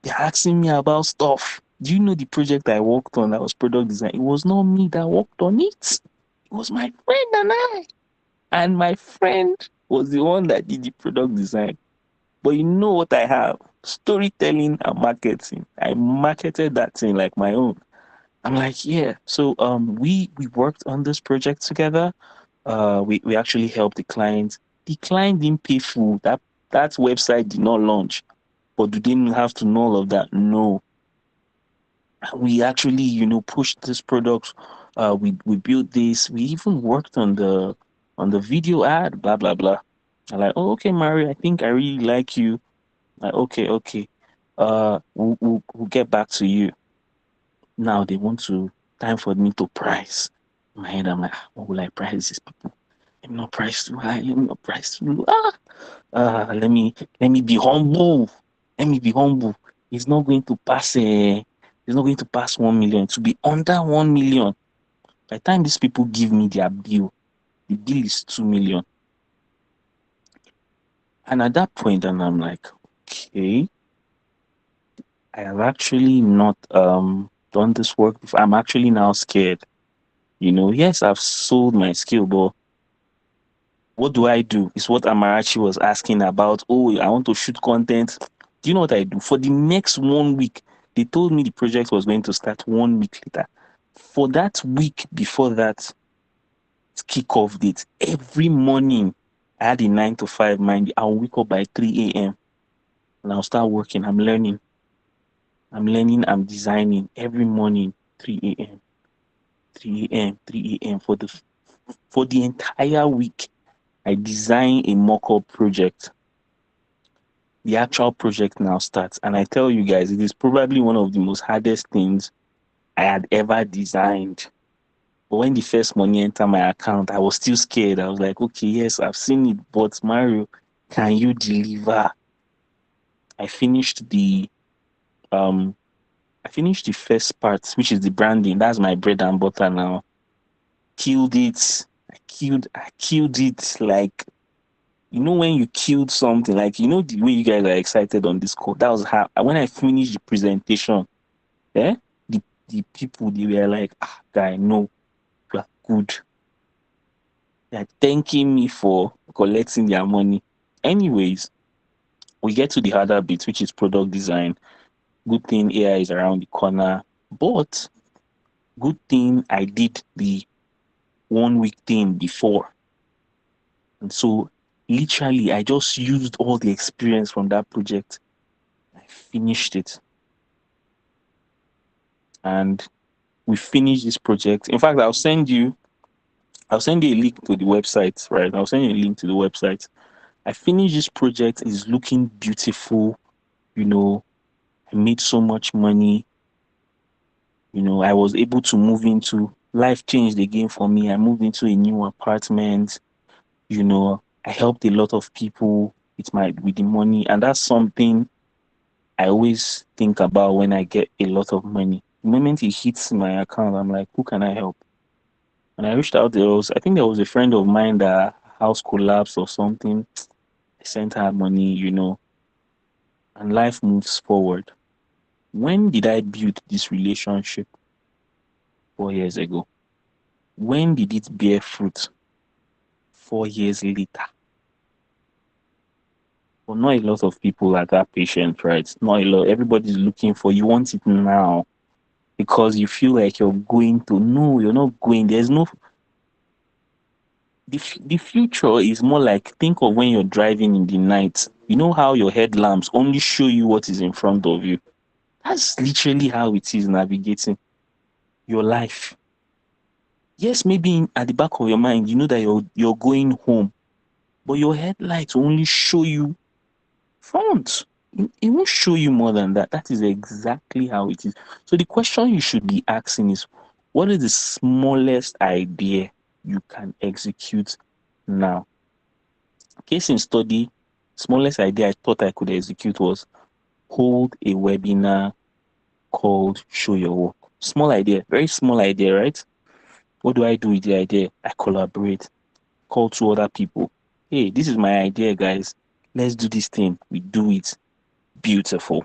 [SPEAKER 2] they're asking me about stuff. Do you know the project I worked on that was product design? It was not me that worked on it. It was my friend and I. And my friend was the one that did the product design. But you know what I have? Storytelling and marketing. I marketed that thing like my own. I'm like, yeah. So we worked on this project together. We actually helped the client The client didn't pay full. That website did not launch. But do they have to know all of that? No. We actually, pushed this product. We built this. We even worked on the video ad. Blah blah blah. I'm like, oh, okay, Mario. I think I really like you. Like, okay, okay. We'll get back to you. Now they want to time for me to price. In my head, I'm like, what will I price these people? Let me not price too high. Let me not price too low. Let me be humble. Let me be humble. It's not going to pass. It's not going to pass 1 million. To be under 1 million. By the time these people give me their bill, the bill is 2 million. And at that point, and I'm like, okay, I have actually not done this work before. I'm actually now scared. Yes, I've sold my skill, but what do I do? Is what Amarachi was asking about. Oh, I want to shoot content. Do you know what I do? For the next 1 week, they told me the project was going to start 1 week later. For that week before that kickoff date, every morning I had a 9 to 5 mind. I'll wake up by 3 a.m. and I'll start working. I'm learning. I'm designing every morning, 3 a.m., 3 a.m., 3 a.m. For the entire week. I design a mock-up project. The actual project now starts. And I tell you guys, it is probably one of the most hardest things I had ever designed. But when the first money entered my account, I was still scared. I was like, okay, yes, I've seen it, but Mario, can you deliver? I finished the first part, which is the branding. That's my bread and butter now. Killed it. I killed it like when you killed something, like the way you guys are excited on this call. That was how when I finished the presentation, eh? The people they were like, guy, no, you are good. They're thanking me for collecting their money. Anyways, we get to the harder bit, which is product design. Good thing AI is around the corner, but good thing I did the 1 week thing before. And so literally I just used all the experience from that project. I finished it. And we finished this project. In fact, I'll send you a link to the website, right? I'll send you a link to the website. I finished this project. It's looking beautiful. I made so much money. I was able to move into life changed again for me. I moved into a new apartment. I helped a lot of people with the money, and that's something I always think about when I get a lot of money. The moment it hits my account, I'm like, who can I help? And I reached out. I think there was a friend of mine that house collapsed or something. I sent her money, and life moves forward. When did I build this relationship? 4 years ago. When did it bear fruit? 4 years later. But not a lot of people are that patient, right? Not a lot. Everybody's looking for, you want it now because you feel like you're going to. No, you're not going. There's no. The future is more like, think of when you're driving in the night. You know how your headlamps only show you what is in front of you. That's literally how it is navigating your life. Yes, maybe at the back of your mind, you know that you're going home, but your headlights only show you front. It won't show you more than that. That is exactly how it is. So the question you should be asking is, what is the smallest idea you can execute now? Case in study, smallest idea I thought I could execute was hold a webinar called Show Your Work. Small idea, very small idea, right? What do I do with the idea? I collaborate, call two other people. Hey, this is my idea, guys. Let's do this thing. We do it. Beautiful.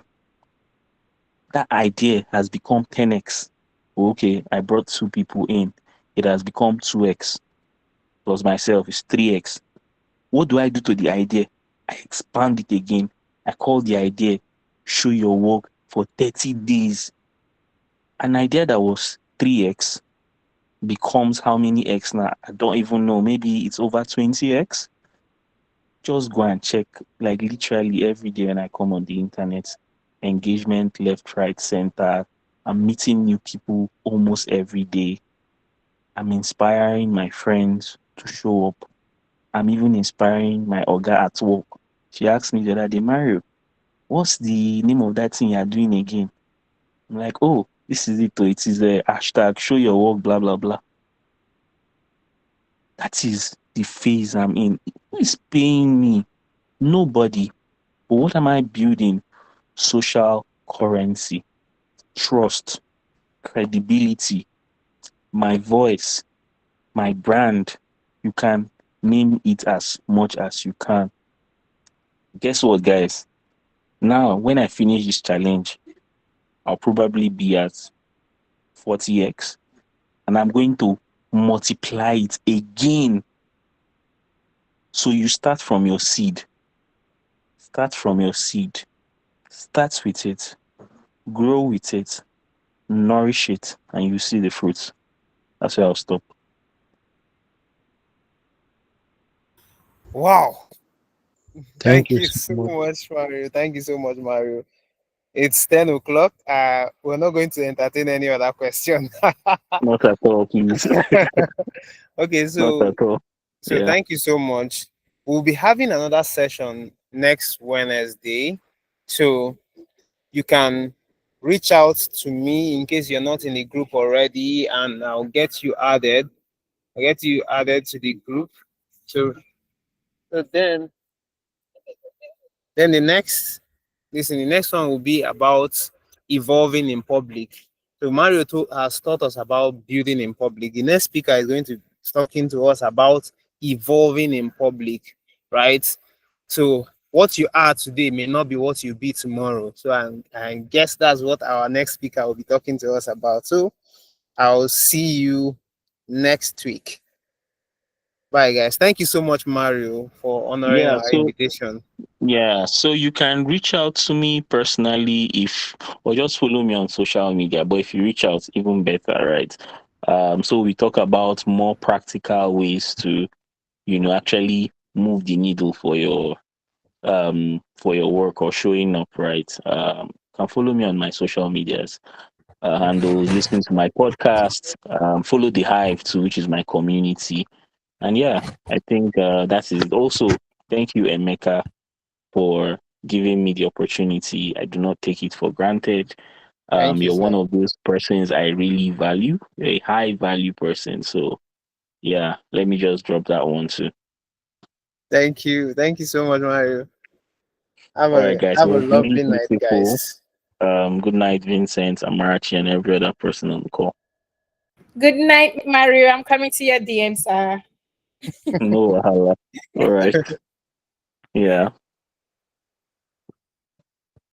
[SPEAKER 2] That idea has become 10x. Okay, I brought two people in. It has become 2x. Plus myself is 3x. What do I do to the idea? I expand it again. I call the idea Show Your Work for 30 days. An idea that was 3x becomes how many x now? I don't even know. Maybe it's over 20x. Just go and check, like literally every day when I come on the internet, engagement left, right, center. I'm meeting new people almost every day. I'm inspiring my friends to show up. I'm even inspiring my Oga at work. She asked me the other day, Mario, what's the name of that thing you're doing again? I'm like, oh, this is it. Oh, it is a hashtag, show your work, blah, blah, blah. That is the phase I'm in. Who is paying me? Nobody. But what am I building? Social currency, trust, credibility, my voice, my brand. You can name it as much as you can. Guess what, guys? Now, when I finish this challenge, I'll probably be at 40x, and I'm going to multiply it again. So you start from your seed. Start from your seed. Start with it. Grow with it. Nourish it, and you see the fruits. That's where I'll stop.
[SPEAKER 1] Wow.
[SPEAKER 6] Thank
[SPEAKER 1] Thank
[SPEAKER 6] you
[SPEAKER 1] you
[SPEAKER 6] so
[SPEAKER 1] so
[SPEAKER 6] much.
[SPEAKER 1] much, Mario. Thank you so much, Mario. It's 10 o'clock. We're not going to entertain any other question.
[SPEAKER 2] Not at all, please.
[SPEAKER 1] Okay,
[SPEAKER 2] Not
[SPEAKER 1] so
[SPEAKER 2] at all. Yeah.
[SPEAKER 1] thank you so much. We'll be having another session next Wednesday. So you can reach out to me in case you're not in the group already, and I'll get you added. I'll get you added to the group. So, then the next one will be about evolving in public. So has taught us about building in public. The next speaker is going to be talking to us about evolving in public, right? So what you are today may not be what you be tomorrow. So I guess that's what our next speaker will be talking to us about. So I'll see you next week. Bye, guys. Thank you so much, Mario, for honoring
[SPEAKER 2] Yeah.
[SPEAKER 1] our
[SPEAKER 2] So
[SPEAKER 1] invitation.
[SPEAKER 2] yeah. So you can reach out to me personally if or just follow me on social media. But if you reach out, even better, right? So we talk about more practical ways to, actually move the needle for your work or showing up, right? Can follow me on my social medias handles, listen to my podcast, follow the Hive too, which is my community. And yeah, I think that is it. Also, thank you, Emeka, for giving me the opportunity. I do not take it for granted.
[SPEAKER 1] Thank you,
[SPEAKER 2] You're one
[SPEAKER 1] sir.
[SPEAKER 2] of those persons I really value, a high value person. So yeah, let me just drop that one too.
[SPEAKER 1] Thank you. Thank you so much, Mario.
[SPEAKER 2] All right, guys. It
[SPEAKER 1] Have a
[SPEAKER 2] was really
[SPEAKER 1] lovely night,
[SPEAKER 2] beautiful.
[SPEAKER 1] guys.
[SPEAKER 2] Good night, Vincent, Amarachi, and every other person on the call.
[SPEAKER 3] Good night, Mario. I'm coming to your DMs.
[SPEAKER 2] No wahala. All right. Yeah.